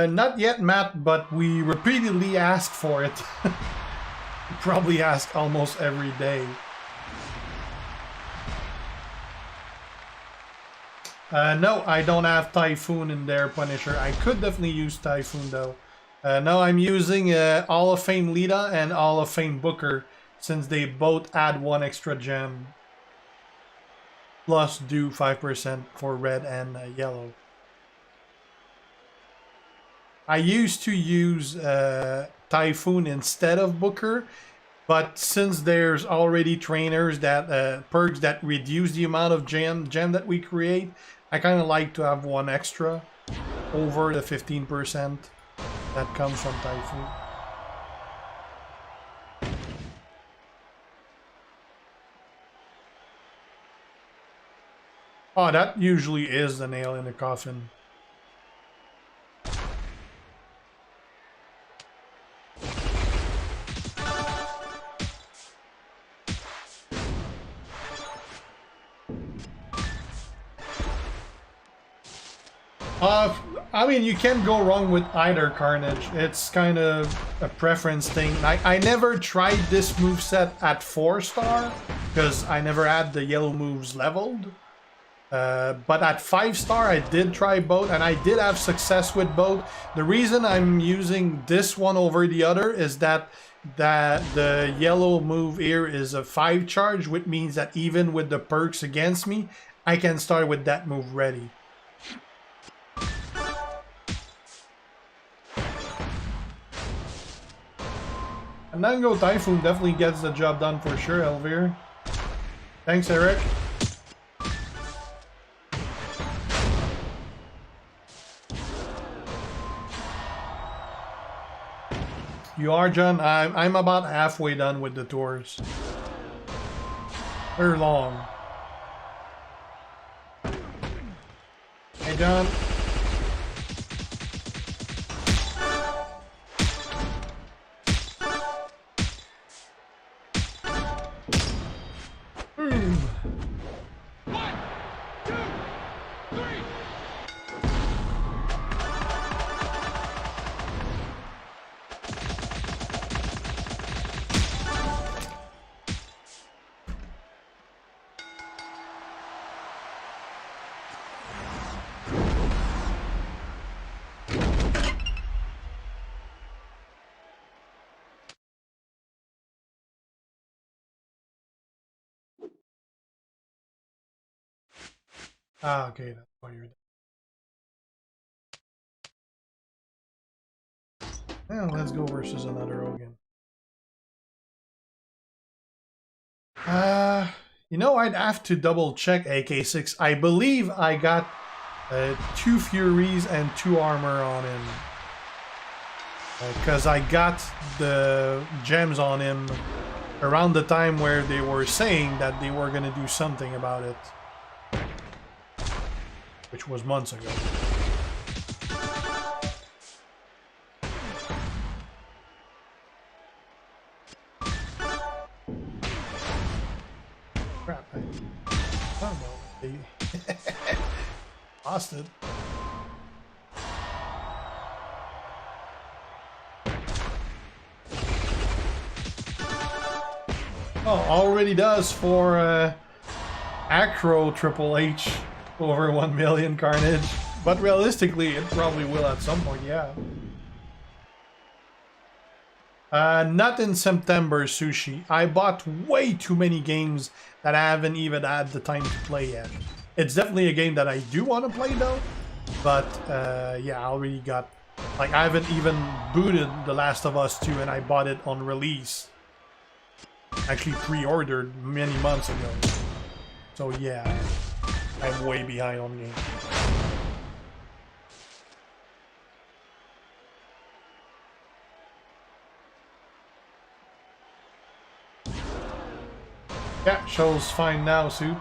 Not yet, Matt, but we repeatedly ask for it. We probably ask almost every day. No, I don't have Typhoon in there, Punisher. I could definitely use Typhoon, though. No, I'm using Hall of Fame Lita and Hall of Fame Booker, since they both add 1 extra gem. Plus do 5% for red and yellow. I used to use Typhoon instead of Booker, but since there's already trainers that perks that reduce the amount of gem that we create, I kind of like to have 1 extra over the 15% that comes from Typhoon. Oh, that usually is the nail in the coffin. I mean, you can't go wrong with either Carnage. It's kind of a preference thing. I never tried this moveset at 4-star, because I never had the yellow moves leveled. But at 5-star, I did try both, and I did have success with both. The reason I'm using this one over the other is that the yellow move here is a 5 charge, which means that even with the perks against me, I can start with that move ready. Nango Typhoon definitely gets the job done for sure, Elvir. Thanks, Eric. You are, John? I'm about halfway done with the tours. They're long. Hey, John. Ah, okay, that's why you're there. Well, let's go versus another Hogan. You know, I'd have to double check AK6. I believe I got 2 Furies and 2 armor on him. Because I got the gems on him around the time where they were saying that they were going to do something about it. Which was months ago. Crap, I don't know. They lost it. Oh, already does for Acro Triple H over 1 million carnage. But realistically, it probably will at some point, yeah. Not in September, Sushi. I bought way too many games that I haven't even had the time to play yet. It's definitely a game that I do want to play though. But yeah, I already got... Like, I haven't even booted The Last of Us 2 and I bought it on release. Actually pre-ordered many months ago. So yeah, I'm way behind on games. Yeah, show's fine now, Suit.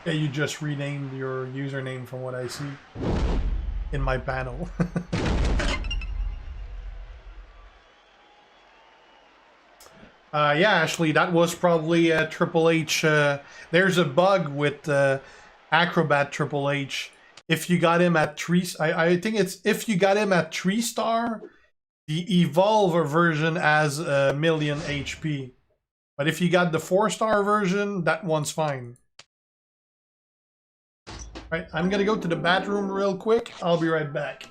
Yeah, you just renamed your username from what I see in my panel. Yeah, Ashley, that was probably a Triple H. There's a bug with Acrobat Triple H. If you got him at 3, I think it's if you got him at 3-star, the Evolve version has a million HP. But if you got the 4-star version, that one's fine. Right, I'm gonna go to the bathroom real quick. I'll be right back.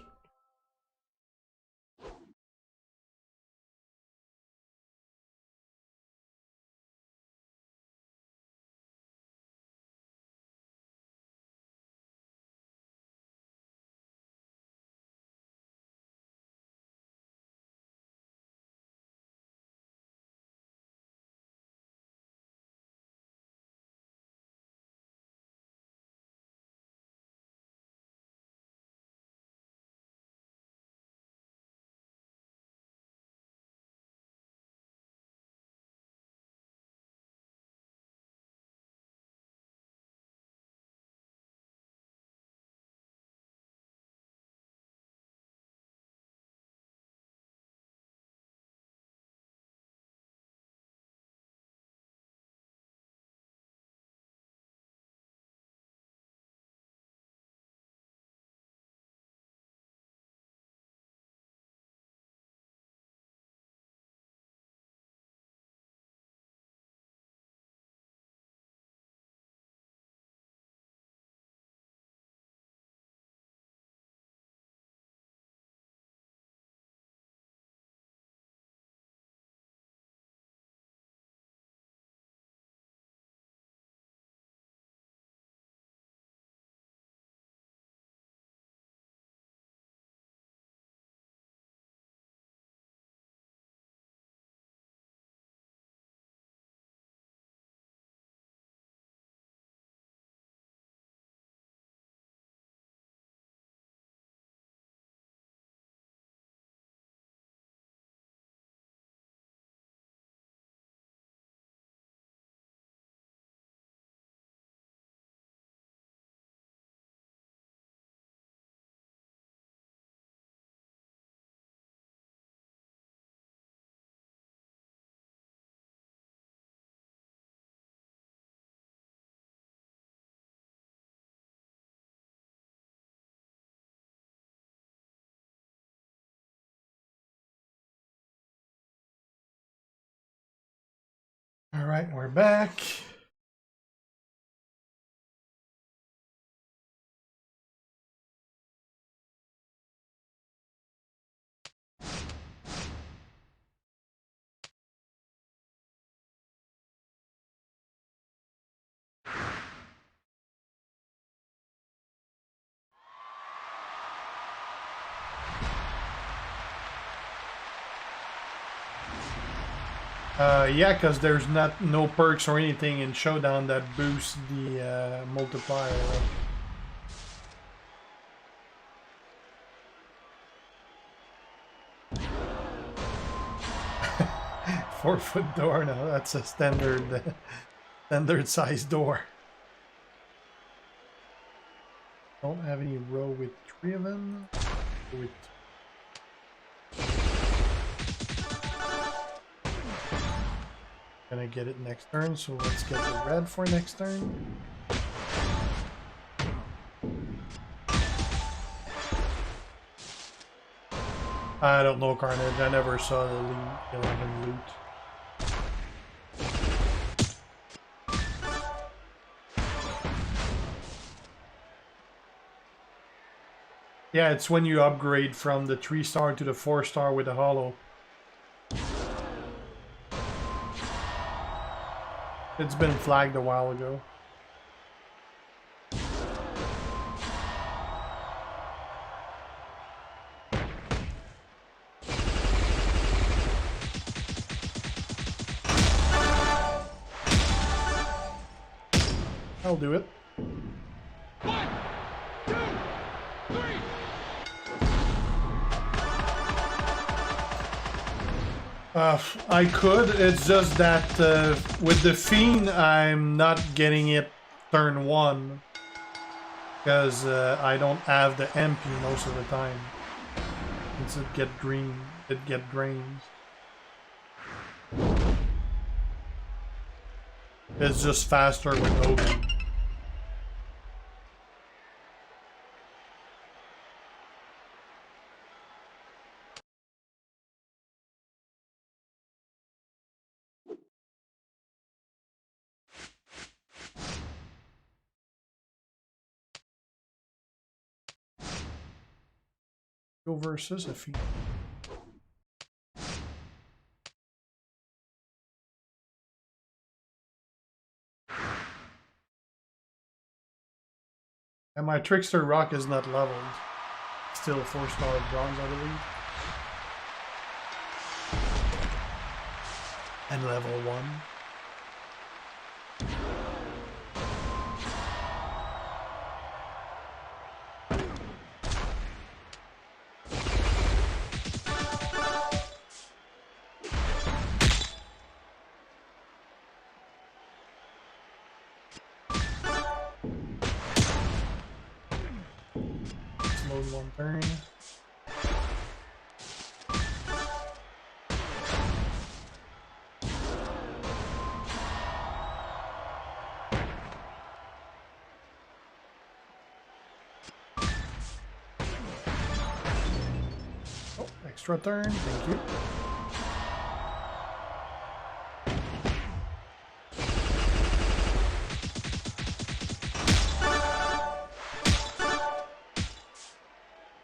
All right, we're back. Yeah, because there's no perks or anything in Showdown that boosts the multiplier. Right? 4-foot door. No, that's a standard size door. Don't have any row with 3 of them. With gonna get it next turn, so let's get the red for next turn. I don't know, Carnage. I never saw the 11 loot. Yeah, it's when you upgrade from the 3-star to the 4-star with the hollow. It's been flagged a while ago. I'll do it. 1, 2, 3. I could. It's just that with the Fiend, I'm not getting it turn 1 because I don't have the MP most of the time. Since it get drains. It's just faster with Hogan. Go versus a Fiend. And my Trickster Rock is not leveled. Still 4-star bronze, I believe. And level 1. Load 1 turn. Oh, extra turn, thank you.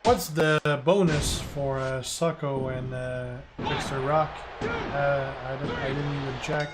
What's the bonus for Succo and Trickster Rock? I didn't even check.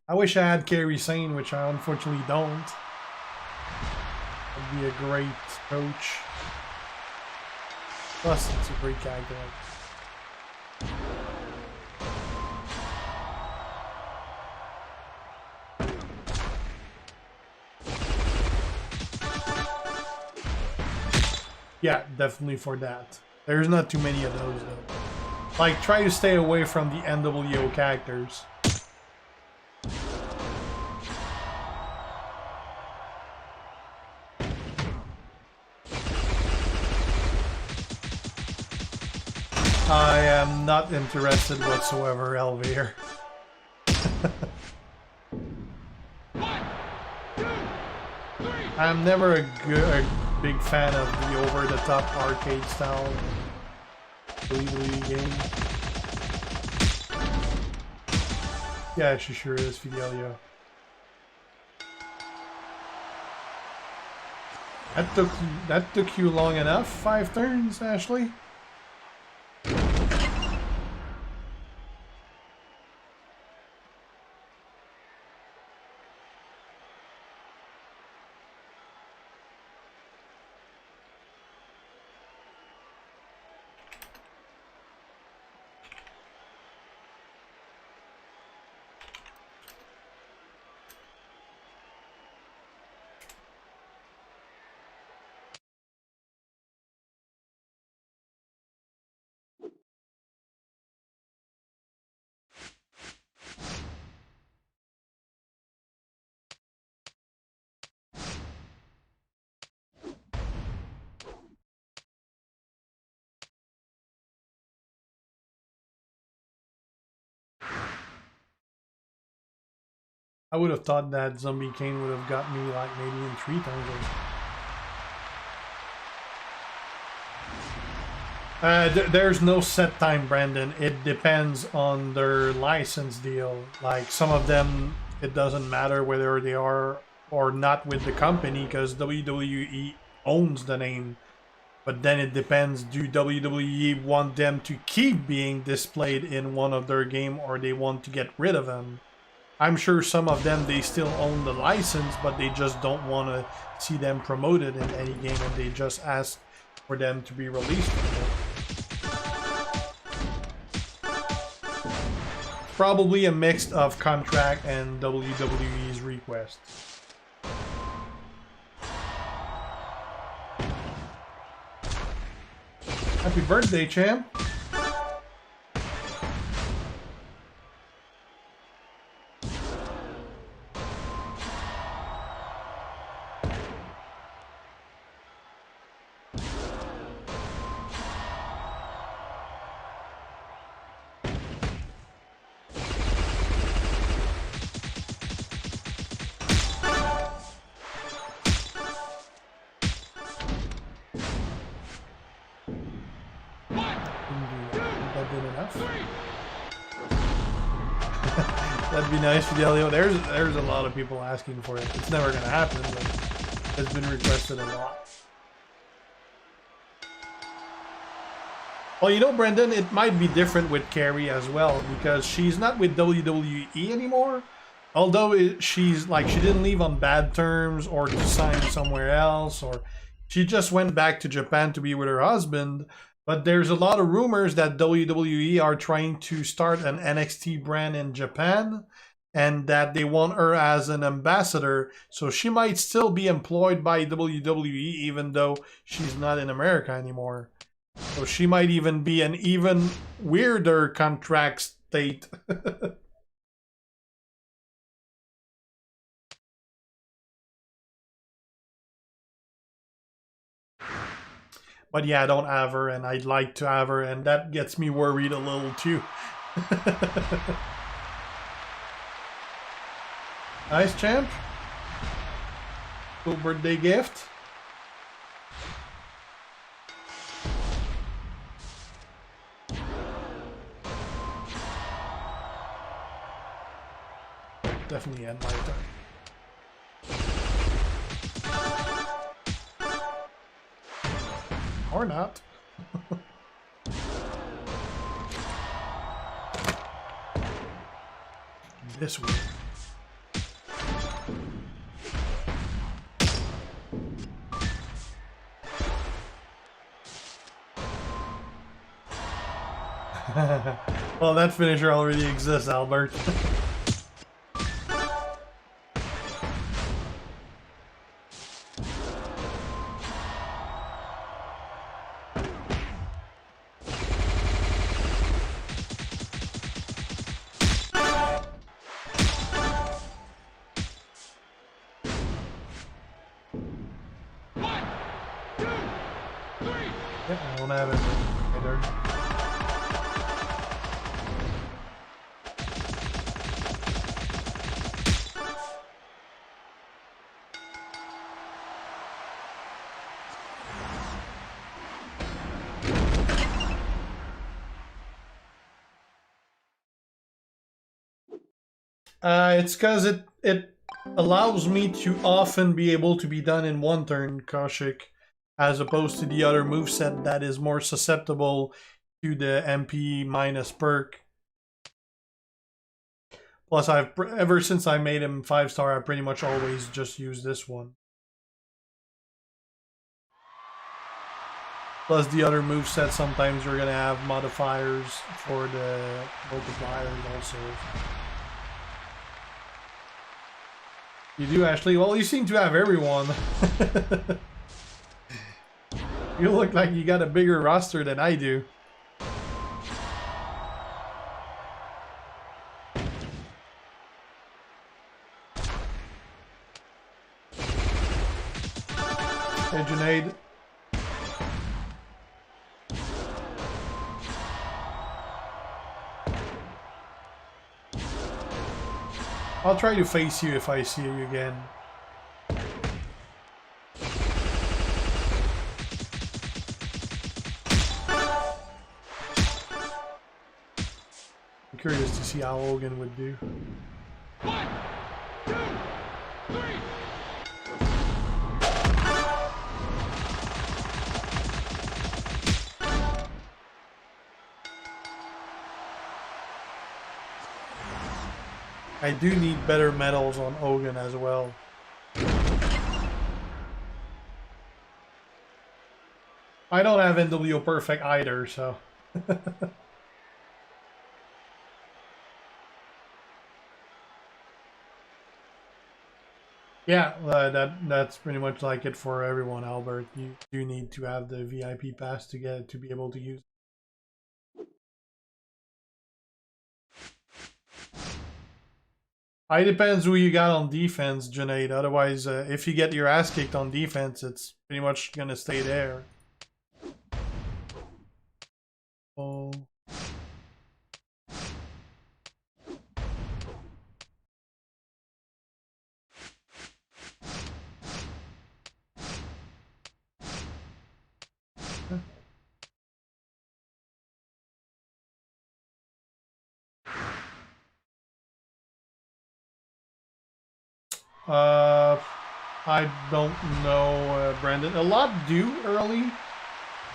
I wish I had Guersan, which I unfortunately don't. That'd be a great coach. Plus, it's a great character. Yeah, definitely for that. There's not too many of those though. Like, try to stay away from the NWO characters. I am not interested whatsoever, Elvire. I'm never a big fan of the over-the-top arcade style WWE game. Yeah, she sure is, Fidelio. That took you long enough. 5 turns, Ashley. I would have thought that Zombie Kane would have got me like maybe in 3 turns or there's no set time, Brandon. It depends on their license deal. Like some of them, it doesn't matter whether they are or not with the company because WWE owns the name. But then it depends, do WWE want them to keep being displayed in one of their game or they want to get rid of them? I'm sure some of them, they still own the license, but they just don't want to see them promoted in any game and they just ask for them to be released. Probably a mix of contract and WWE's request. Happy birthday, champ. That'd be nice, Fidelio. There's a lot of people asking for it. It's never gonna happen, but it's been requested a lot. Well, you know, Brendan, it might be different with Carrie as well because she's not with WWE anymore. Although she's like, she didn't leave on bad terms or to sign somewhere else, or she just went back to Japan to be with her husband. But there's a lot of rumors that WWE are trying to start an NXT brand in Japan and that they want her as an ambassador. So she might still be employed by WWE even though she's not in America anymore. So she might even be an even weirder contract state. But yeah, I don't have her, and I'd like to have her, and that gets me worried a little too. Nice, champ. Cool birthday gift. Definitely end my turn. Or not. This way. Well, that finisher already exists, Albert. Yeah, I don't have it either. It's because it allows me to often be able to be done in one turn, Kaushik, as opposed to the other moveset that is more susceptible to the MP minus perk. Plus, ever since I made him 5-star, I pretty much always just use this one. Plus, the other moveset, sometimes you're gonna have modifiers for the multipliers also. You do, Ashley? Well, you seem to have everyone. You look like you got a bigger roster than I do. Hey, Junaid. I'll try to face you if I see you again. I'm curious to see how Hogan would do. 1, 2, 3. I do need better medals on Hogan as well. I don't have NW Perfect either, so... Yeah, that's pretty much like it for everyone, Albert. You do need to have the VIP pass to be able to use it. It depends who you got on defense, Junaid. Otherwise, if you get your ass kicked on defense, it's pretty much gonna stay there. Oh. I don't know, Brandon. A lot do early.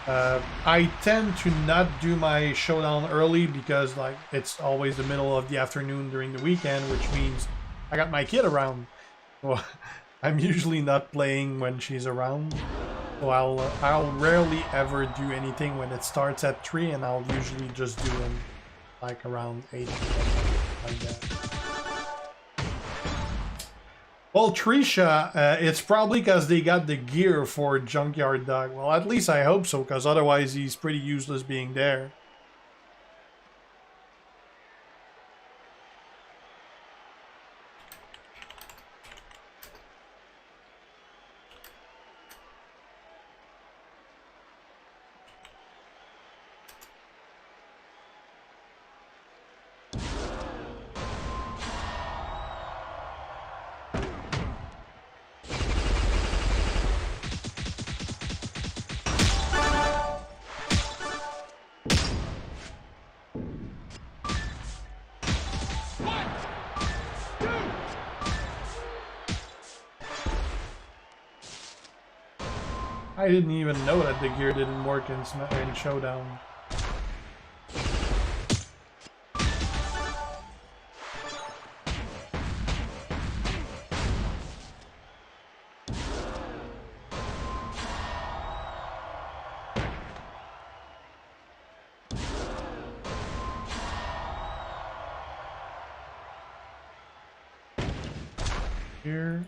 I tend to not do my showdown early because like it's always the middle of the afternoon during the weekend, which means I got my kid around. So I'm usually not playing when she's around. So I'll rarely ever do anything when it starts at 3, and I'll usually just do them like around 8 like that. Well, Trisha, it's probably because they got the gear for Junkyard Dog. Well, at least I hope so, because otherwise he's pretty useless being there. I didn't even know that the gear didn't work in Showdown. Here.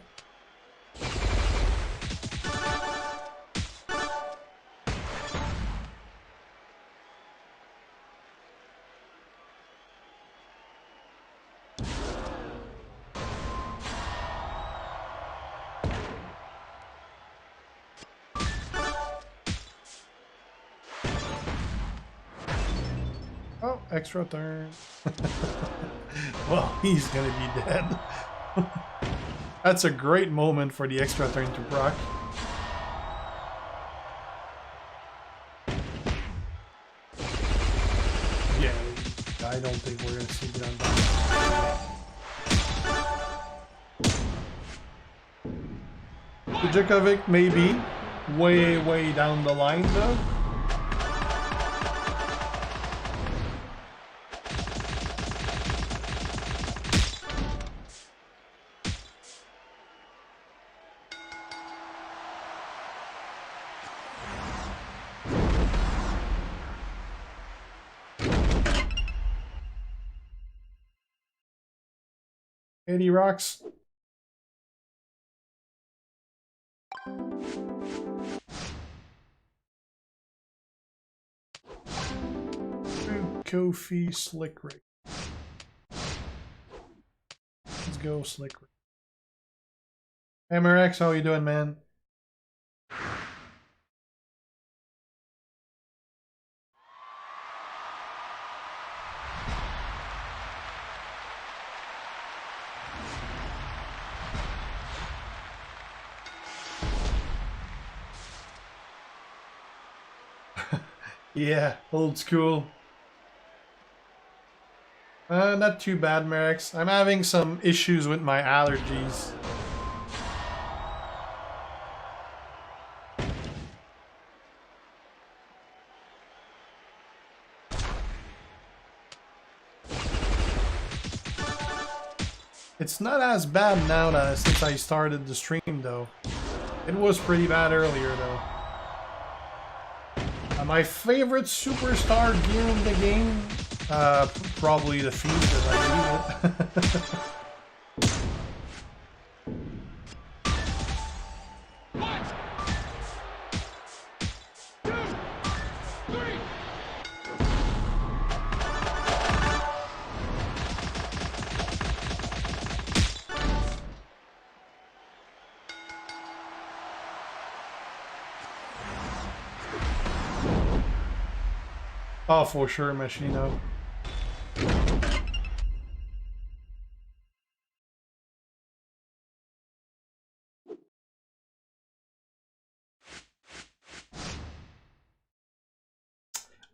Oh, extra turn. Well, he's gonna be dead. That's a great moment for the extra turn to proc. Yeah, I don't think we're gonna see it on that. Djokovic maybe way down the line though. Eddie rocks. Kofi Slick Rick. Let's go Slick Rick. MRX, how you doing, man? Yeah, old school. Not too bad, Merrix. I'm having some issues with my allergies. It's not as bad now since I started the stream, though. It was pretty bad earlier, though. My favorite superstar gear in the game? Probably the feed that I use it. Oh, for sure, Machino.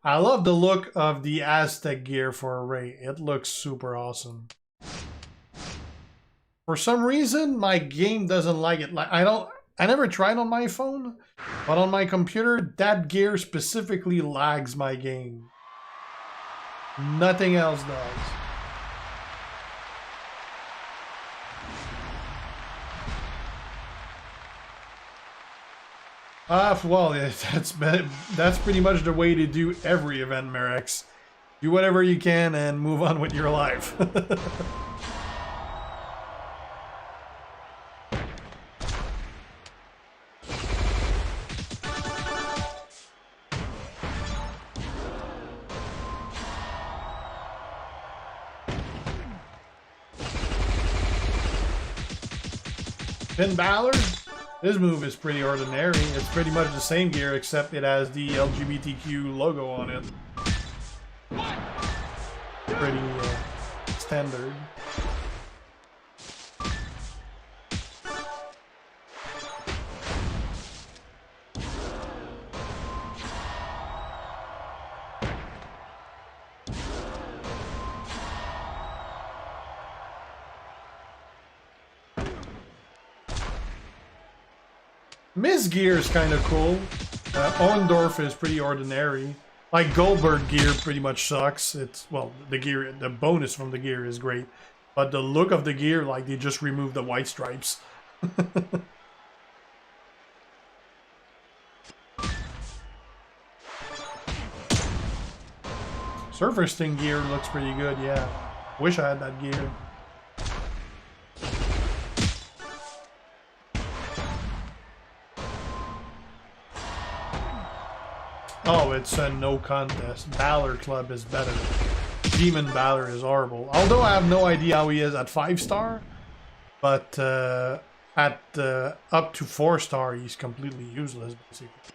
I love the look of the Aztec gear for Ray. It looks super awesome. For some reason, my game doesn't like it. Like I never tried on my phone, but on my computer, that gear specifically lags my game. Nothing else does. Well, yeah, that's pretty much the way to do every event, Merex. Do whatever you can and move on with your life. Finn Balor? His move is pretty ordinary. It's pretty much the same gear, except it has the LGBTQ logo on it. Pretty standard. Miz gear is kind of cool. Orndorff is pretty ordinary. Like Goldberg gear pretty much sucks. It's, well, the bonus from the gear is great. But the look of the gear, like they just removed the white stripes. Surfer Sting gear looks pretty good, yeah. Wish I had that gear. Oh, it's a no contest. Balor Club is better. Demon Balor is horrible. Although I have no idea how he is at 5-star, but at up to 4-star, he's completely useless, basically.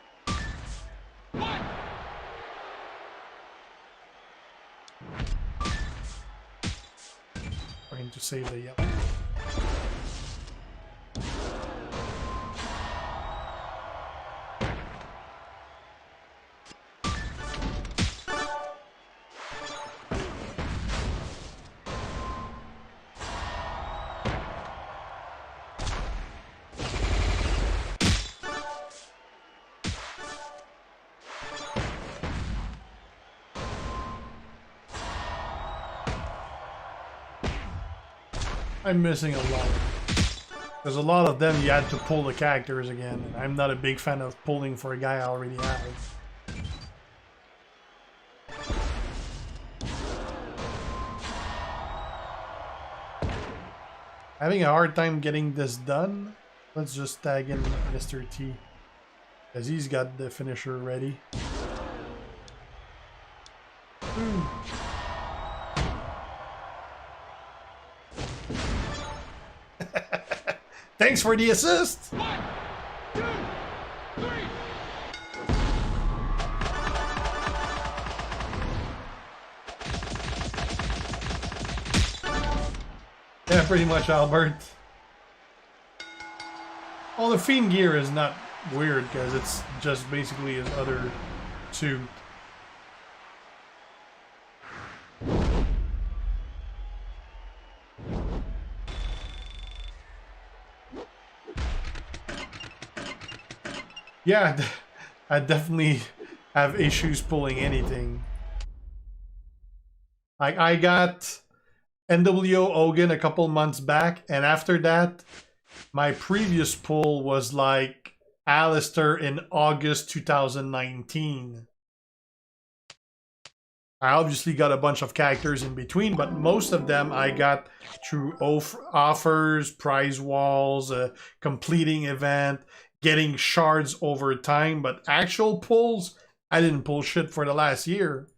to save the yellow. I'm missing a lot. Because a lot of them you had to pull the characters again, and I'm not a big fan of pulling for a guy I already have. Having a hard time getting this done. Let's just tag in Mr. T. Because he's got the finisher ready. Thanks for the assist! 1, 2, 3. Yeah, pretty much, Albert. Well, the Fiend gear is not weird because it's just basically his other suit. Yeah, I definitely have issues pulling anything. Like, I got NWO Hogan a couple months back, and after that, my previous pull was like Alistair in August 2019. I obviously got a bunch of characters in between, but most of them I got through offers, prize walls, completing event, getting shards over time, but actual pulls, I didn't pull shit for the last year.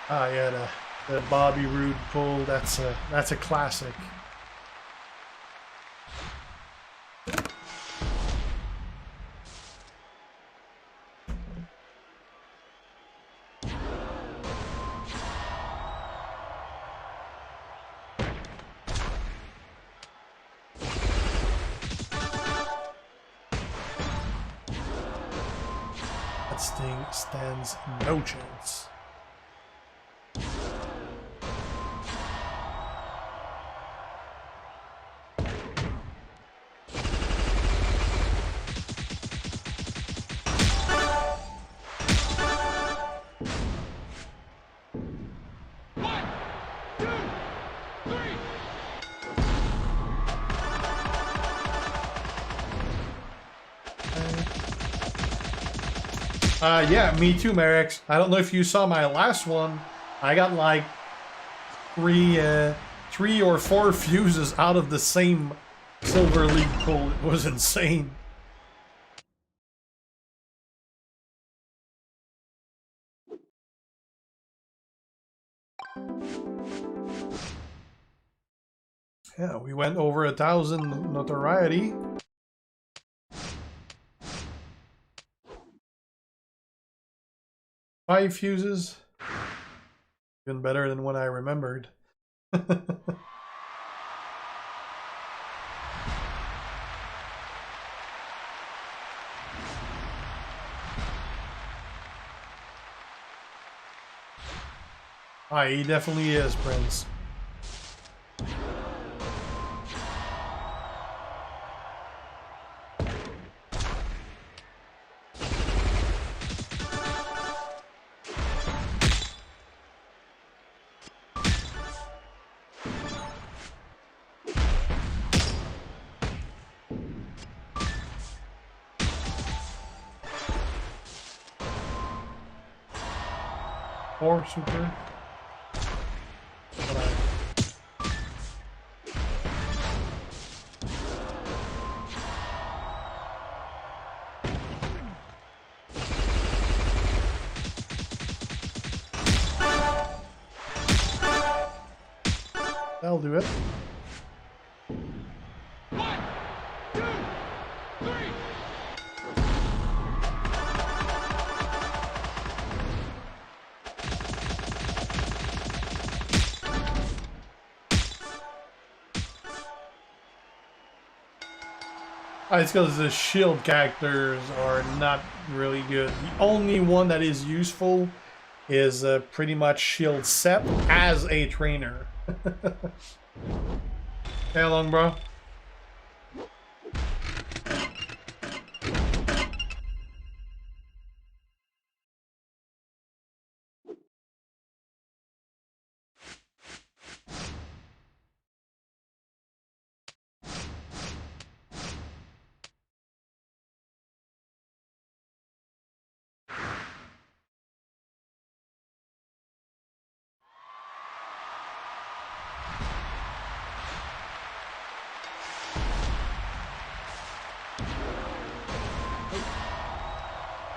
Ah, yeah, the Bobby Roode pull, that's a classic. That Sting stands no chance. Yeah, me too, Merrick. I don't know if you saw my last one. I got like three or four fuses out of the same Silver League pull. It was insane. Yeah, we went over 1,000 notoriety. Five fuses. Even better than what I remembered. Ah, he definitely is, Prince. Or super. I'll do it. 1, 2, 3. It's because the shield characters are not really good. The only one that is useful is pretty much shield set as a trainer. Hey, along, bro.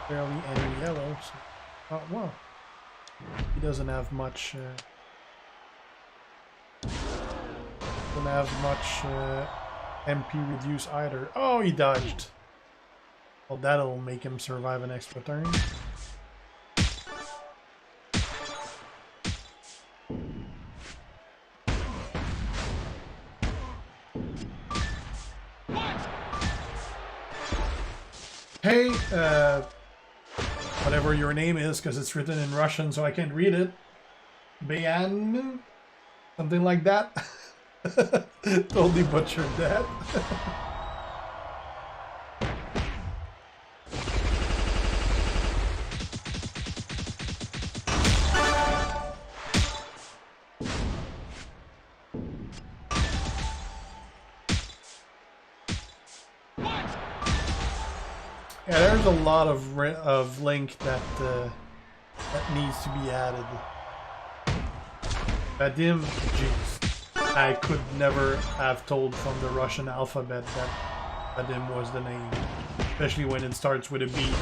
Barely any yellow. So, oh, well, he doesn't have much. Doesn't have much MP reduce either. Oh, he dodged. Well, that'll make him survive an extra turn. Hey, whatever your name is, because it's written in Russian, so I can't read it. Bayan, something like that. Totally butchered that. Yeah, there's a lot of link that that needs to be added. Vadim, jeez, I could never have told from the Russian alphabet that Vadim was the name, especially when it starts with a B.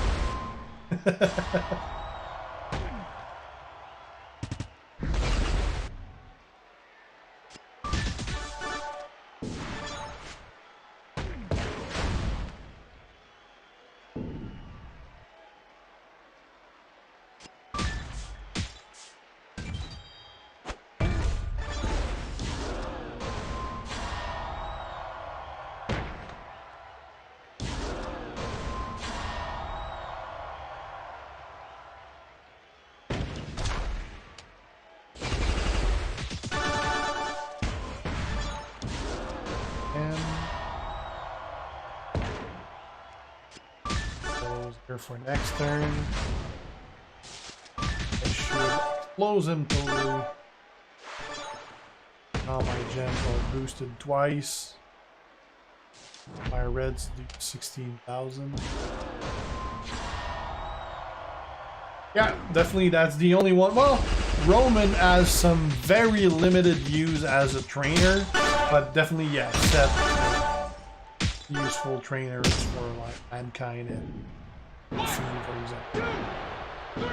For next turn, I should close him totally. Now my gems are boosted twice. My reds do 16,000. Yeah, definitely that's the only one. Well, Roman has some very limited use as a trainer, but definitely, yeah, set useful trainers for like Mankind and for example. 2, 3.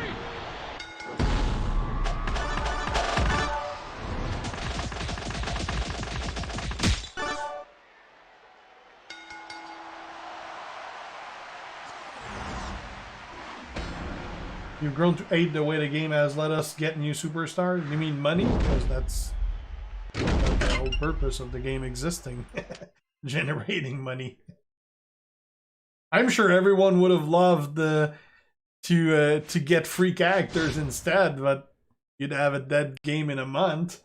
You've grown to 8 the way the game has let us get new superstars. You mean money? Because that's the whole purpose of the game existing. Generating money. I'm sure everyone would have loved to get free characters instead, but you'd have a dead game in a month.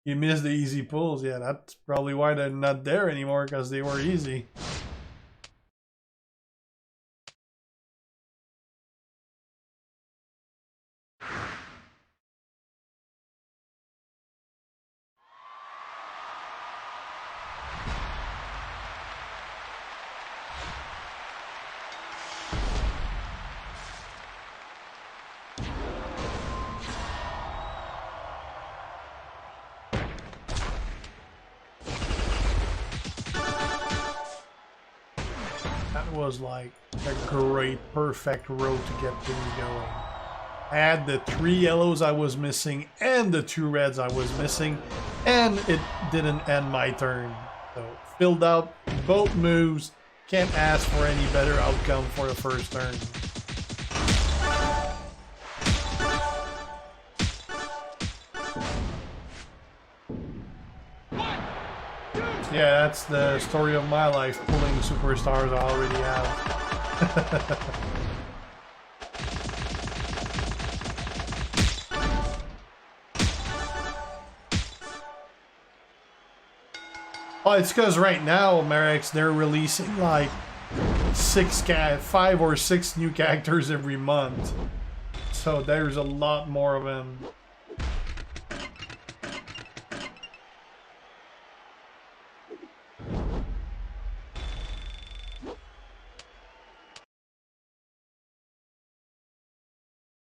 You miss the easy pulls. Yeah, that's probably why they're not there anymore, because they were easy. Was like a great, perfect road to get things going. I had the 3 yellows I was missing and the 2 reds I was missing, and it didn't end my turn. So filled out both moves. Can't ask for any better outcome for the first turn. Yeah, that's the story of my life, pulling superstars I already have. Well, it's because right now, Merrick's, they're releasing like 5 or 6 new characters every month. So there's a lot more of them.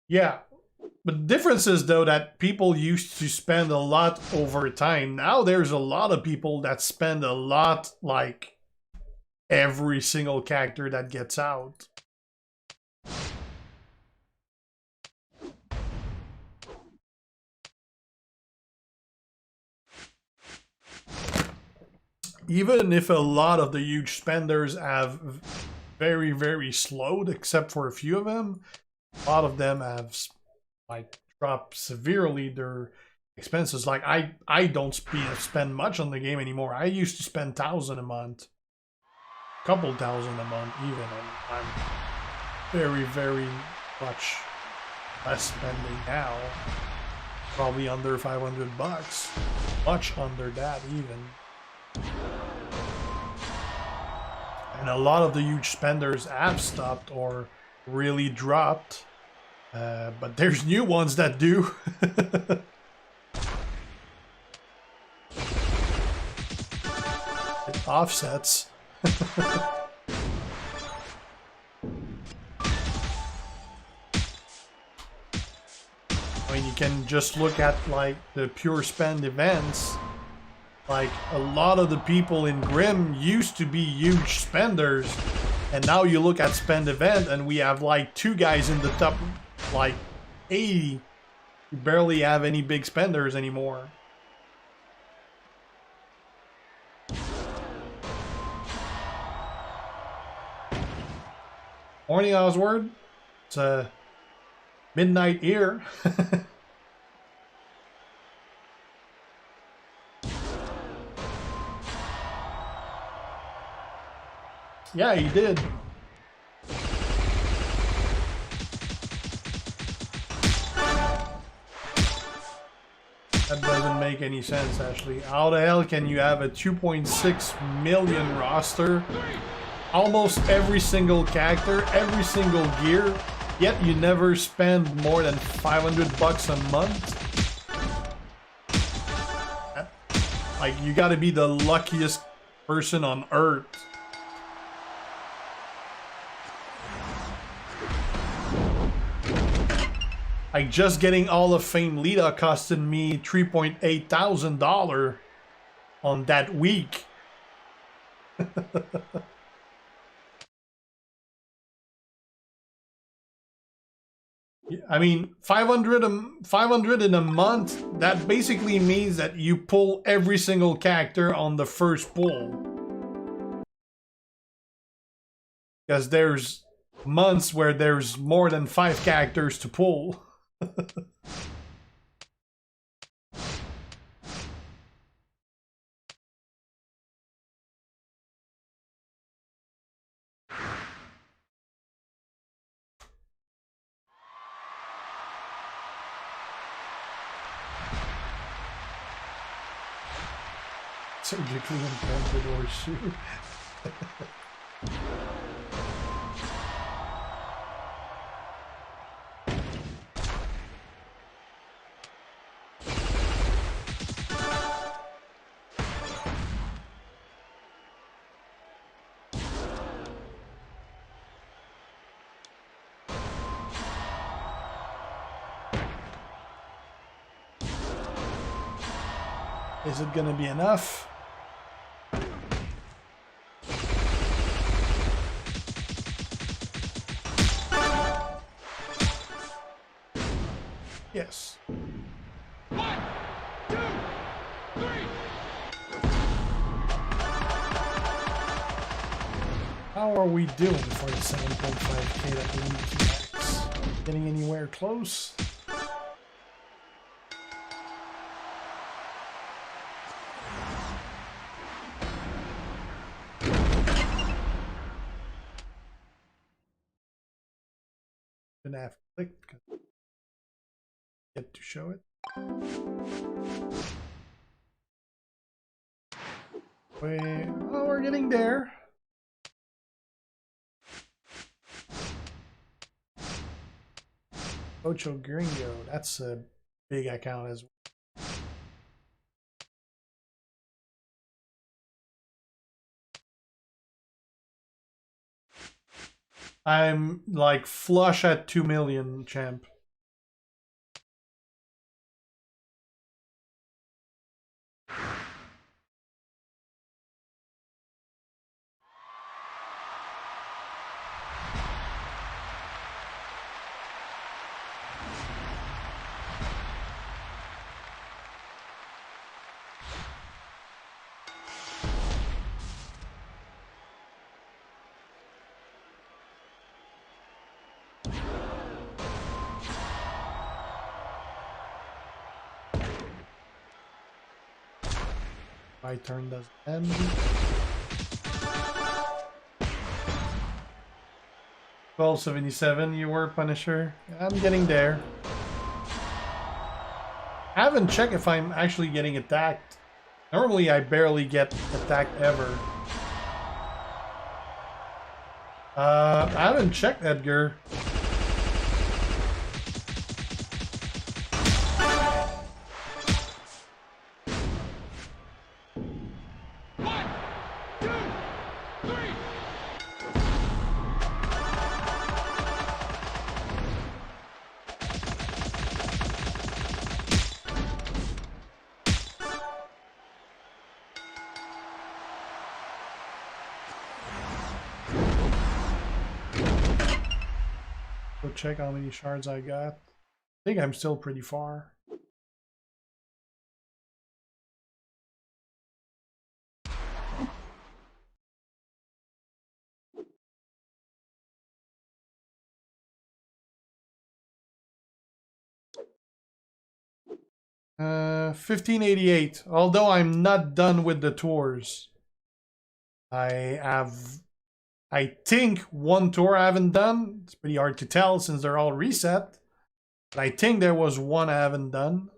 Yeah, but the difference is though that people used to spend a lot over time. Now there's a lot of people that spend a lot, like every single character that gets out. Even if a lot of the huge spenders have very, very slowed, except for a few of them, a lot of them have like dropped severely their expenses. Like I don't spend much on the game anymore. I used to spend 1,000 a month, couple thousand a month even, and I'm very, very much less spending now. Probably under 500 bucks, much under that even. And a lot of the huge spenders have stopped or really dropped, but there's new ones that do. It offsets. I mean, you can just look at like the pure spend events. Like a lot of the people in Grim used to be huge spenders, and now you look at spend event and we have like 2 guys in the top like 80 who barely have any big spenders anymore. Morning, Oswald. It's midnight here. Yeah, he did. That doesn't make any sense, actually. How the hell can you have a 2.6 million roster? Almost every single character, every single gear, yet you never spend more than 500 bucks a month? Like, you gotta be the luckiest person on earth. Like, just getting Hall of Fame Lita costed me $3,800 on that week. I mean, 500 in a month, that basically means that you pull every single character on the first pull. Because there's months where there's more than 5 characters to pull. Surgically implanted horseshoe. Is it gonna be enough? How are we doing for the 7.5k that we need to max? Getting anywhere close? Gonna have to click because I get to show it. Oh, we're getting there. Ocho Gringo, that's a big account as well. I'm like flush at 2 million, champ. My turn does end. $12.77 you were, Punisher. I'm getting there. I haven't checked if I'm actually getting attacked. Normally I barely get attacked ever. I haven't checked, Edgar. Check how many shards I got. I think I'm still pretty far. $15.88. Although I'm not done with the tours. I think one tour I haven't done. It's pretty hard to tell since they're all reset. But I think there was one I haven't done.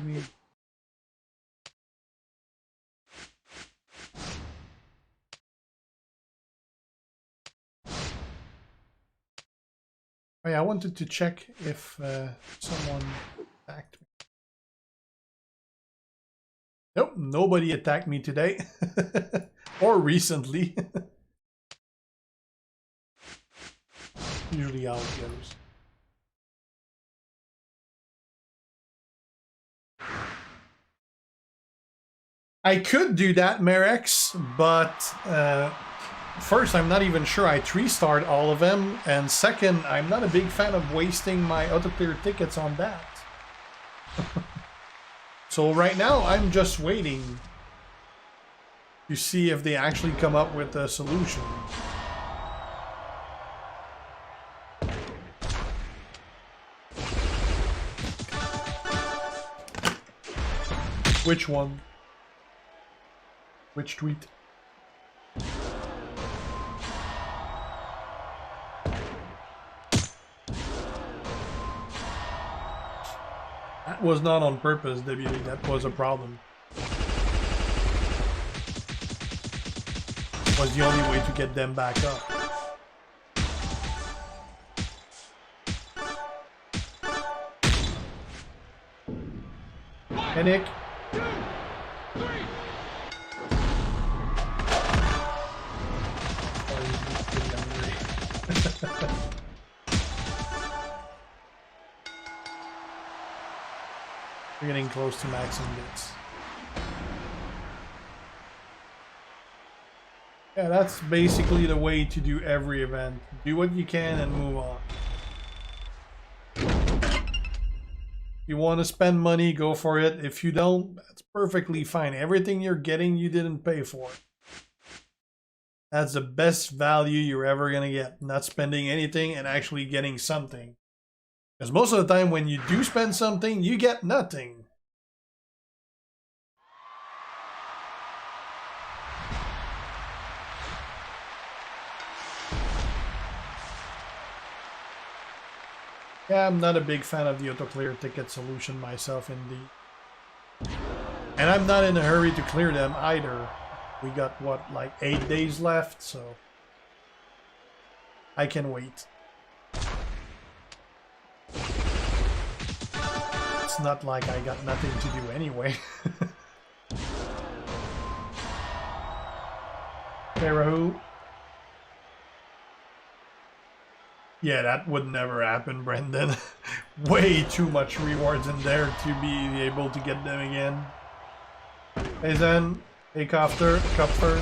Me. Oh, yeah, I wanted to check if someone attacked me. Nope, nobody attacked me today. Or recently. Usually how it goes. I could do that, Merex, but first, I'm not even sure I 3-starred all of them, and second, I'm not a big fan of wasting my auto-clear tickets on that. So right now, I'm just waiting to see if they actually come up with a solution. Which one? Which tweet? That was not on purpose, WD. That was a problem. Was the only way to get them back up. Hey, Nick. 2, 3. We're getting close to maxing bits. Yeah, that's basically the way to do every event. Do what you can and move on. If you want to spend money, go for it. If you don't, that's perfectly fine. Everything you're getting, you didn't pay for. That's the best value you're ever going to get. Not spending anything and actually getting something. Because most of the time when you do spend something, you get nothing. Yeah, I'm not a big fan of the auto-clear ticket solution myself, indeed. And I'm not in a hurry to clear them either. We got, what, like 8 days left, so I can wait. It's not like I got nothing to do anyway. Okay, Rahul. Yeah, that would never happen, Brendan. Way too much rewards in there to be able to get them again. Hey Zen, hey Copter. 1, 2, 3.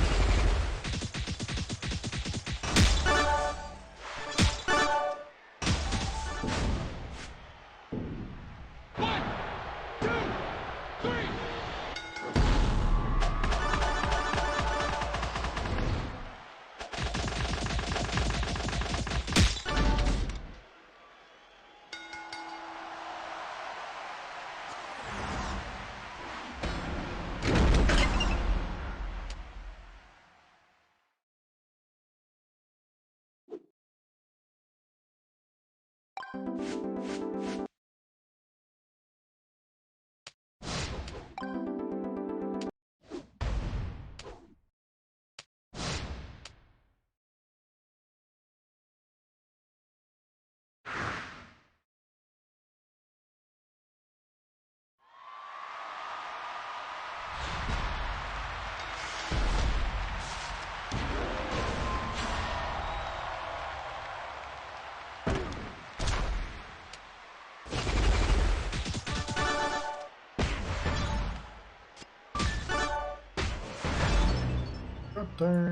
Turn.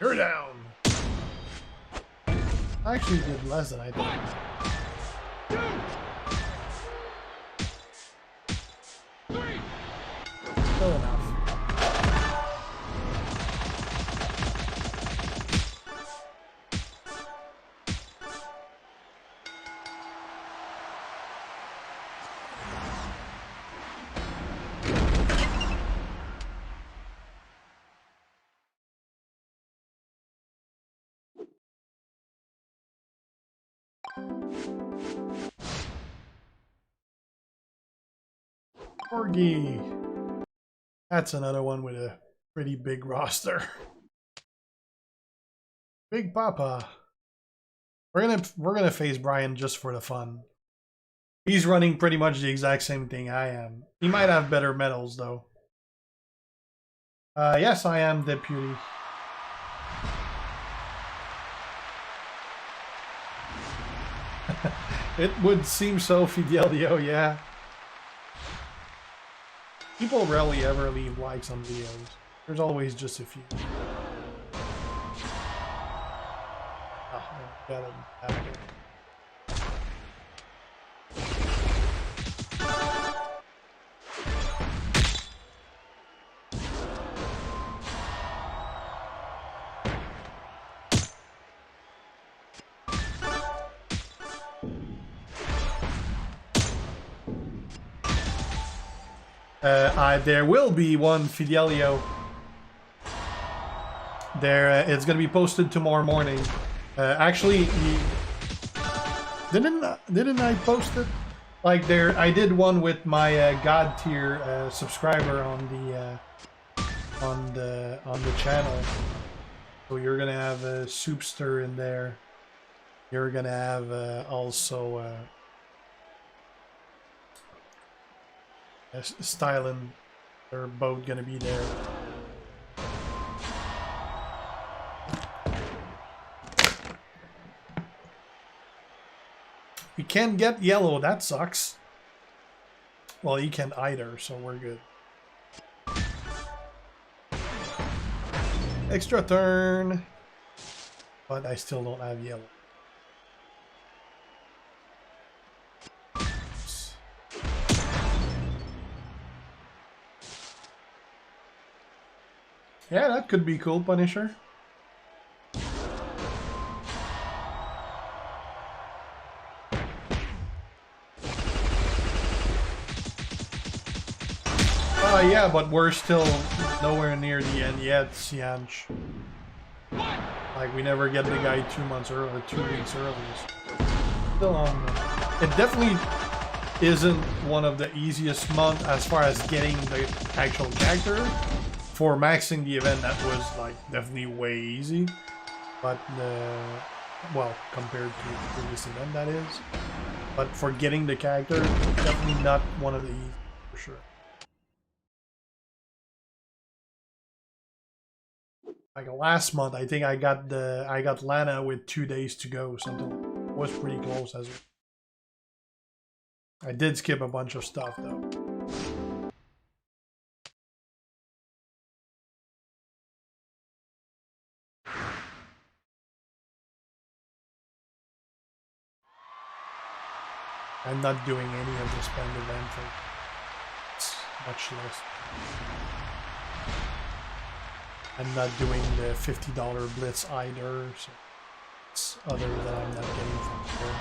You're down. I actually did less than I thought. 2, 3. Still enough. Corgi. That's another one with a pretty big roster. Big Papa. We're gonna face Brian just for the fun. He's running pretty much the exact same thing I am. He might have better medals though. Yes, I am deputy. It would seem so, Fidelio, yeah. People rarely ever leave likes on videos. There's always just a few. Oh, got him back there. There will be one Fidelio. It's gonna be posted tomorrow morning. Actually, didn't I post it? Like I did one with my God tier subscriber on the channel. So you're gonna have a Soupster in there. You're gonna have also Styling. They're both gonna be there. We can't get yellow, that sucks. Well, he can't either, so we're good. Extra turn. But I still don't have yellow. Yeah, that could be cool, Punisher. Yeah, but we're still nowhere near the end yet, Sianch. Like, we never get the guy 2 months early, 2 weeks early. Still on. It definitely isn't one of the easiest months as far as getting the actual character. For maxing the event, that was like definitely way easy. But well, compared to the previous event, that is. But for getting the character, definitely not one of the easiest for sure. Like last month, I think I got Lana with 2 days to go. Something was pretty close as well. I did skip a bunch of stuff though. I'm not doing any of the spend event for much less. I'm not doing the $50 blitz either, so it's other that I'm not getting from here.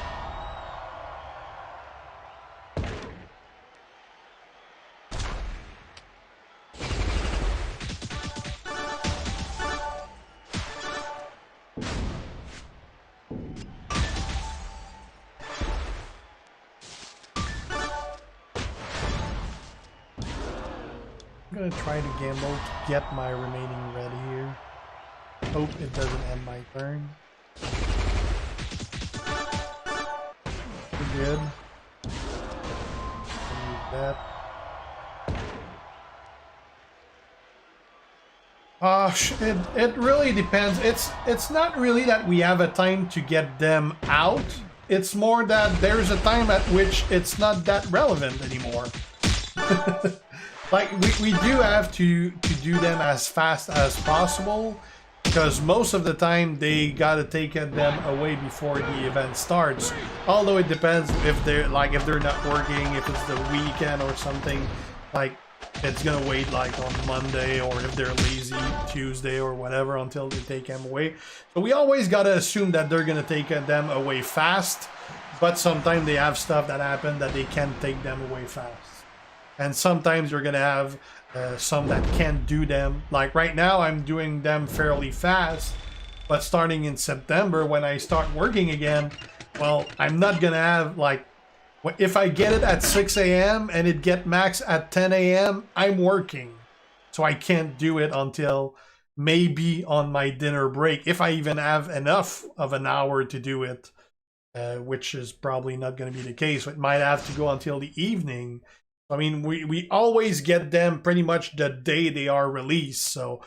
I'm gonna try to gamble to get my remaining red here. Hope it doesn't end my turn. We're good. Use that. It really depends. It's not really that we have a time to get them out. It's more that there's a time at which it's not that relevant anymore. Like, we do have to do them as fast as possible, because most of the time they gotta take them away before the event starts. Although it depends if they're not working, if it's the weekend or something, like it's gonna wait like on Monday, or if they're lazy Tuesday or whatever until they take them away. So we always gotta assume that they're gonna take them away fast, but sometimes they have stuff that happen that they can't take them away fast. And sometimes you're gonna have some that can't do them. Like right now, I'm doing them fairly fast, but starting in September, when I start working again, well, I'm not gonna have like, if I get it at 6 a.m. and it get max at 10 a.m., I'm working. So I can't do it until maybe on my dinner break, if I even have enough of an hour to do it, which is probably not gonna be the case. It might have to go until the evening. I mean, we always get them pretty much the day they are released, so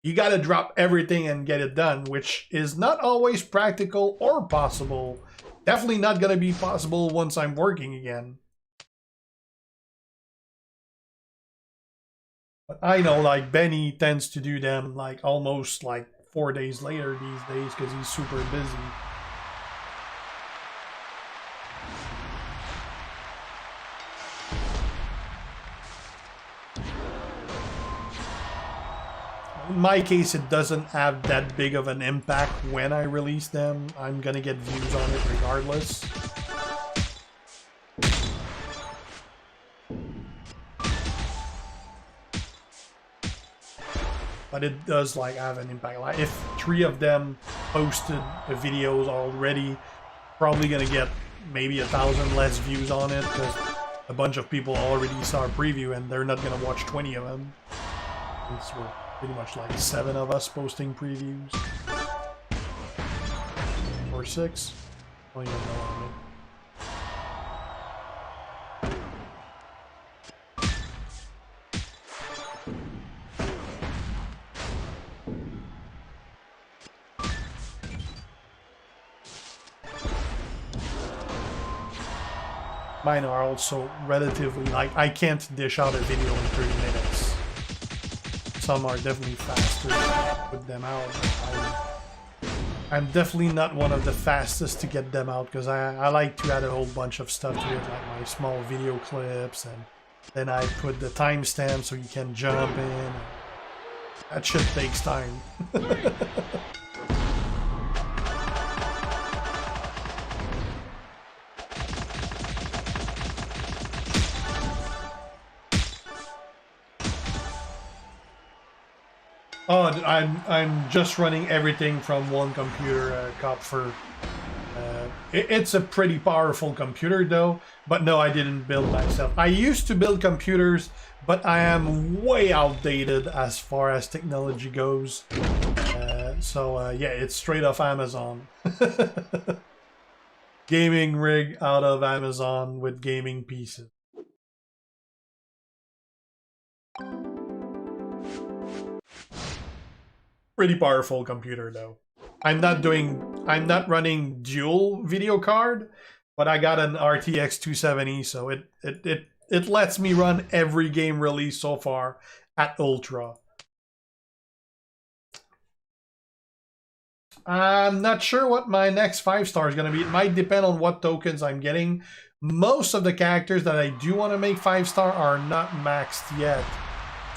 you got to drop everything and get it done, which is not always practical or possible. Definitely not going to be possible once I'm working again. But I know, like, Benny tends to do them, like, almost, like, 4 days later these days because he's super busy. In my case, it doesn't have that big of an impact when I release them. I'm gonna get views on it regardless. but it does like have an impact. Like if 3 of them posted the videos already, probably gonna get maybe 1,000 less views on it because a bunch of people already saw a preview and they're not gonna watch 20 of them. It's pretty much like 7 of us posting previews. Or 6. I don't even know how many. Mine are also relatively, like, I can't dish out a video in 30 minutes. Some are definitely faster to put them out. I'm definitely not one of the fastest to get them out because I like to add a whole bunch of stuff to it, like my small video clips, and then I put the timestamp so you can jump in. That shit takes time. Oh, I'm just running everything from one computer, Copfer. It's a pretty powerful computer though, but no, I didn't build myself. I used to build computers, but I am way outdated as far as technology goes. Yeah, it's straight off Amazon. Gaming rig out of Amazon with gaming pieces. Pretty powerful computer though. I'm not running dual video card, but I got an RTX 270, so it lets me run every game released so far at Ultra. I'm not sure what my next 5-star is going to be. It might depend on what tokens I'm getting. Most of the characters that I do want to make 5-star are not maxed yet,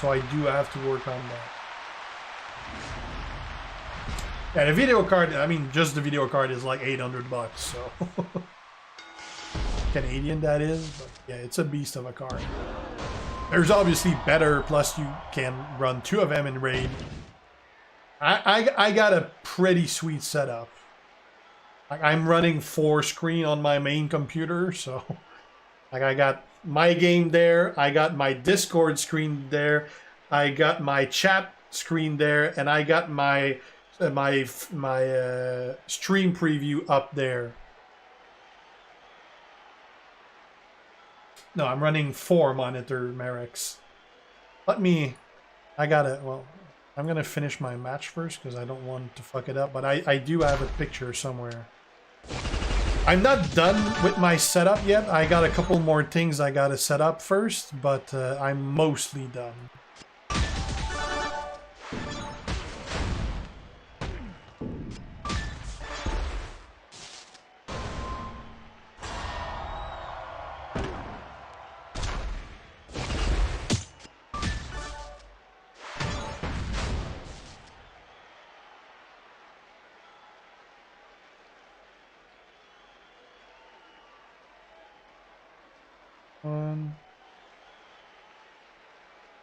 so I do have to work on that. Yeah, the video card, I mean, just the video card is like 800 bucks, so. Canadian, that is, but yeah, it's a beast of a card. There's obviously better, plus you can run 2 of them in raid. I got a pretty sweet setup. Like, I'm running 4 screen on my main computer, so like I got my game there, I got my Discord screen there, I got my chat screen there, and I got my stream preview up there. No, I'm running 4 monitor Merrick's. I'm gonna finish my match first because I don't want to fuck it up, but I do have a picture somewhere. I'm not done with my setup yet. I got a couple more things I gotta set up first, but I'm mostly done.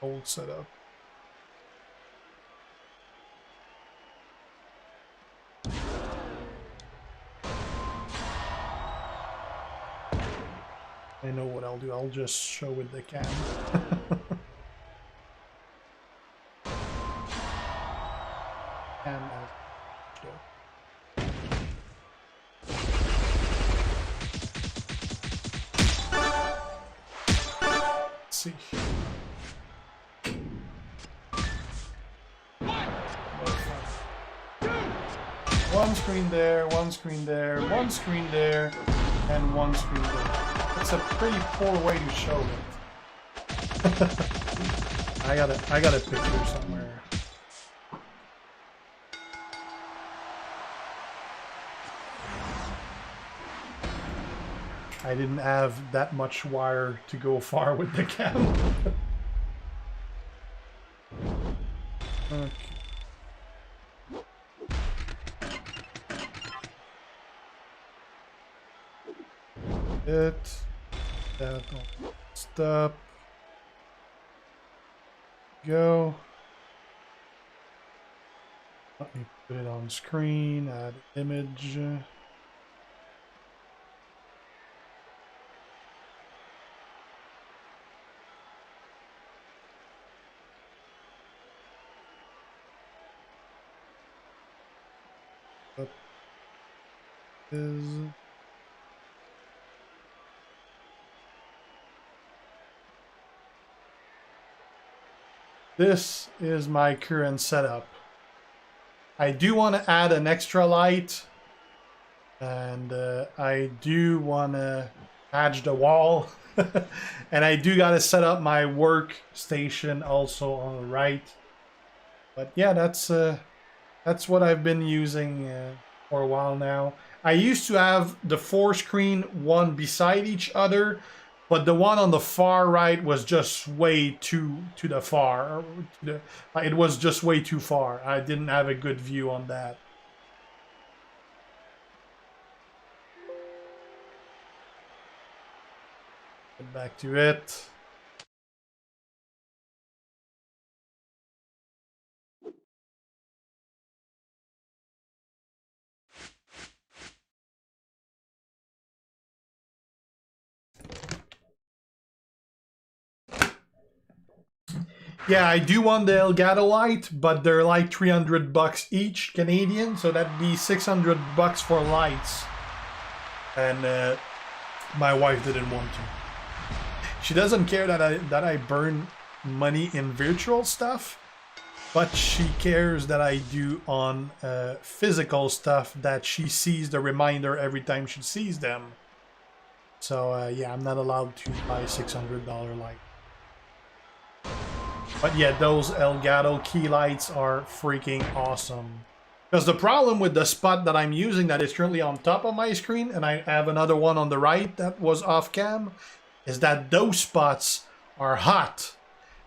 Old setup. I know what I'll do. I'll just show with the cam. Let's see. One screen there, one screen there, one screen there, and one screen there. It's a pretty poor way to show it. I got a picture somewhere. I didn't have that much wire to go far with the cam. Okay. That stop. Go. Let me put it on screen, add image. What is... This is my current setup. I do want to add an extra light, and I do want to patch the wall, and I do got to set up my workstation also on the right. But yeah, that's what I've been using for a while now. I used to have the 4 screen one beside each other, but the one on the far right was just way to the far. It was just way too far. I didn't have a good view on that. Get back to it. Yeah, I do want the Elgato light, but they're like $300 each Canadian, so that'd be $600 for lights. And my wife didn't want to. She doesn't care that I burn money in virtual stuff, but she cares that I do on physical stuff, that she sees the reminder every time she sees them. So yeah, I'm not allowed to buy a $600 light. But yeah, those Elgato key lights are freaking awesome. Because the problem with the spot that I'm using that is currently on top of my screen, and I have another one on the right that was off cam, is that those spots are hot.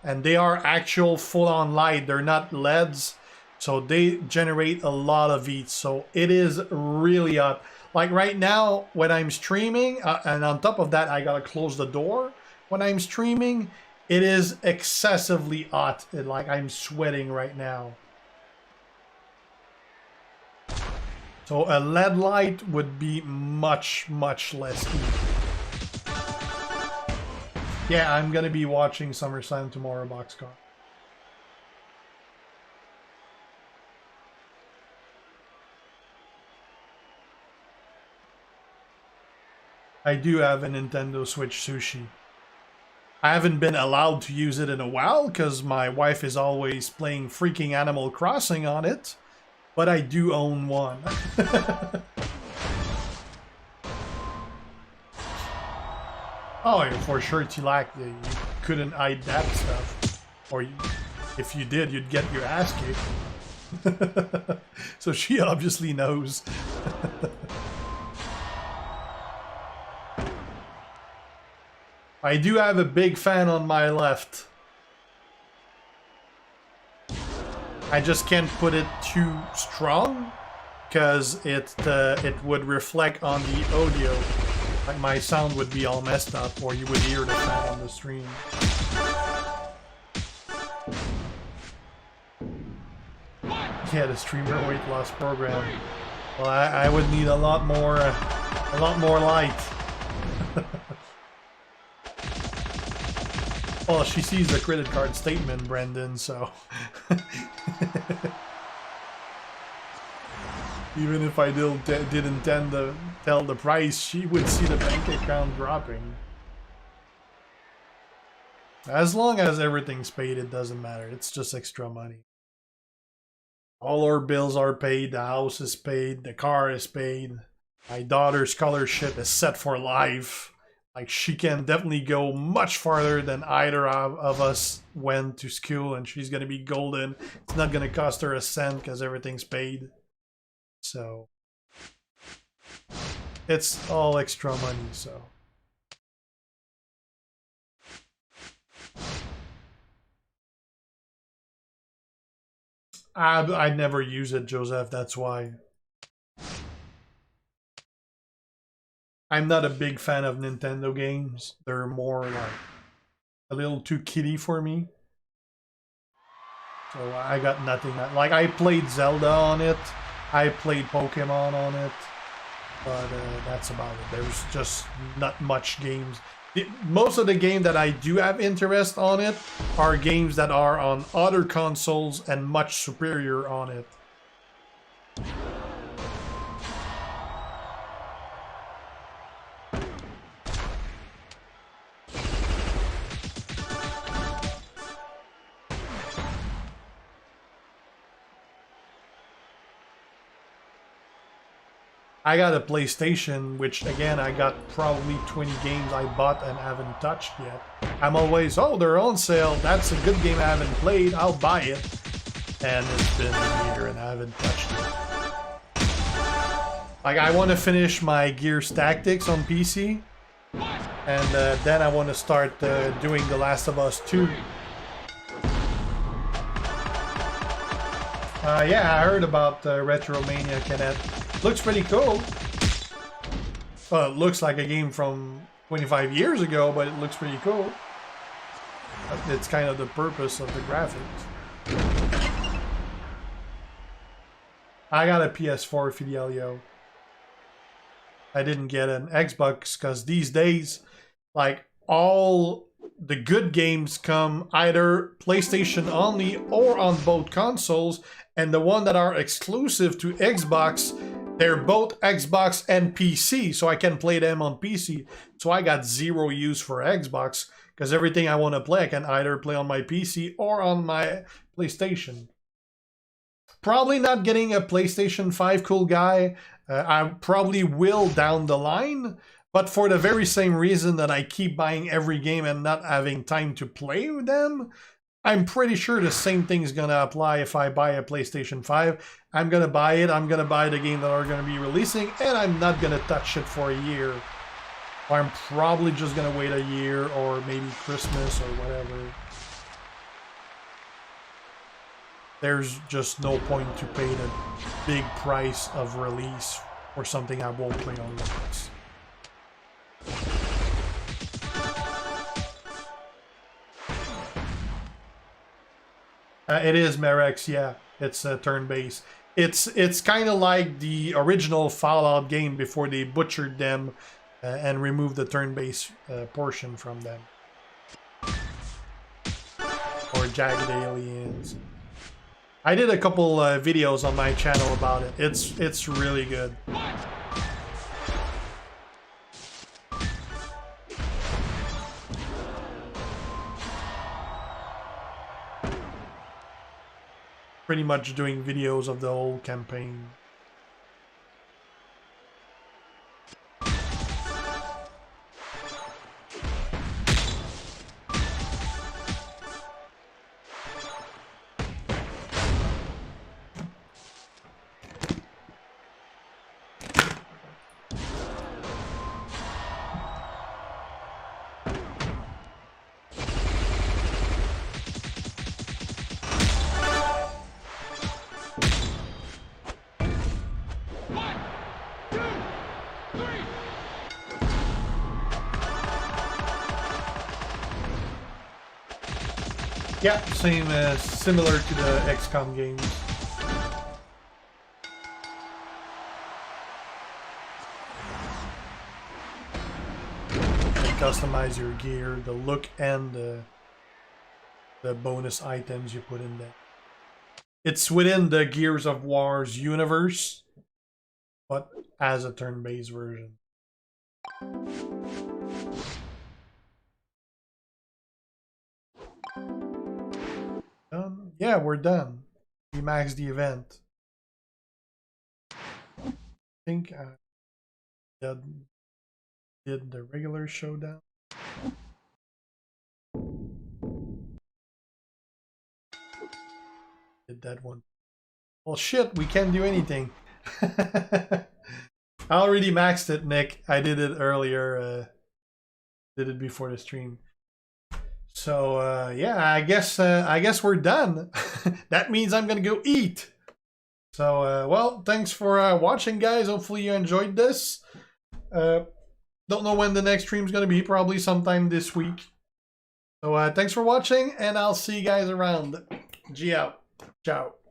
And they are actual full-on light. They're not LEDs. So they generate a lot of heat. So it is really hot. Like right now, when I'm streaming, and on top of that, I gotta close the door when I'm streaming. It is excessively hot. Like I'm sweating right now. So a LED light would be much, much less heat. Yeah, I'm gonna be watching Summerslam tomorrow, Boxcar. I do have a Nintendo Switch Sushi. I haven't been allowed to use it in a while because my wife is always playing freaking Animal Crossing on it, but I do own one. Oh, for sure, Tilak, you couldn't hide that stuff. Or if you did, you'd get your ass kicked. So she obviously knows. I do have a big fan on my left. I just can't put it too strong because it would reflect on the audio. Like my sound would be all messed up, or you would hear the fan on the stream. Yeah, the streamer weight loss program. Well, I would need a lot more light. Well, she sees the credit card statement, Brendan, so... Even if I didn't tend to tell the price, she would see the bank account dropping. As long as everything's paid, it doesn't matter. It's just extra money. All our bills are paid, the house is paid, the car is paid. My daughter's scholarship is set for life. Like, she can definitely go much farther than either of us went to school, and she's going to be golden. It's not going to cost her a cent because everything's paid. So, it's all extra money, so. I never use it, Joseph, that's why. I'm not a big fan of Nintendo games. They're more like a little too kiddie for me. So I got nothing. Like, I played Zelda on it. I played Pokemon on it. But that's about it. There's just not much games. Most of the games that I do have interest on it are games that are on other consoles and much superior on it. I got a PlayStation, which again, I got probably 20 games I bought and haven't touched yet. I'm always, oh, they're on sale. That's a good game I haven't played. I'll buy it. And it's been a year and I haven't touched it. Like, I want to finish my Gears Tactics on PC. And then I want to start doing The Last of Us 2. Yeah, I heard about Retromania Cadet. Looks pretty cool. Well, it looks like a game from 25 years ago, but it looks pretty cool. It's kind of the purpose of the graphics. I got a PS4, Fidelio. I didn't get an Xbox because these days, like, all the good games come either PlayStation only or on both consoles, and the one that are exclusive to Xbox, they're both Xbox and PC, so I can play them on PC. So I got zero use for Xbox, because everything I want to play, I can either play on my PC or on my PlayStation. Probably not getting a PlayStation 5, cool guy. I probably will down the line, but for the very same reason that I keep buying every game and not having time to play with them, I'm pretty sure the same thing is going to apply if I buy a PlayStation 5. I'm going to buy it, I'm going to buy the game that are going to be releasing, and I'm not going to touch it for a year. Or I'm probably just going to wait a year, or maybe Christmas, or whatever. There's just no point to pay the big price of release for something I won't play on Linux. It is Merex, yeah. It's turn-based. It's kind of like the original Fallout game before they butchered them and removed the turn-based portion from them. Or Jagged Aliens. I did a couple videos on my channel about it. It's really good. Pretty much doing videos of the whole campaign. Yeah, same similar to the XCOM games. You customize your gear, the look, and the bonus items you put in there. It's within the Gears of War's universe, but as a turn-based version. Yeah, we're done. We maxed the event. I think I did the regular showdown. Did that one. Well, shit, we can't do anything. I already maxed it, Nick. I did it earlier. Did it before the stream. So yeah, I guess we're done. That means I'm gonna go eat. So well, thanks for watching, guys. Hopefully you enjoyed this. Don't know when the next stream's gonna be. Probably sometime this week. So thanks for watching, and I'll see you guys around. G out. Ciao.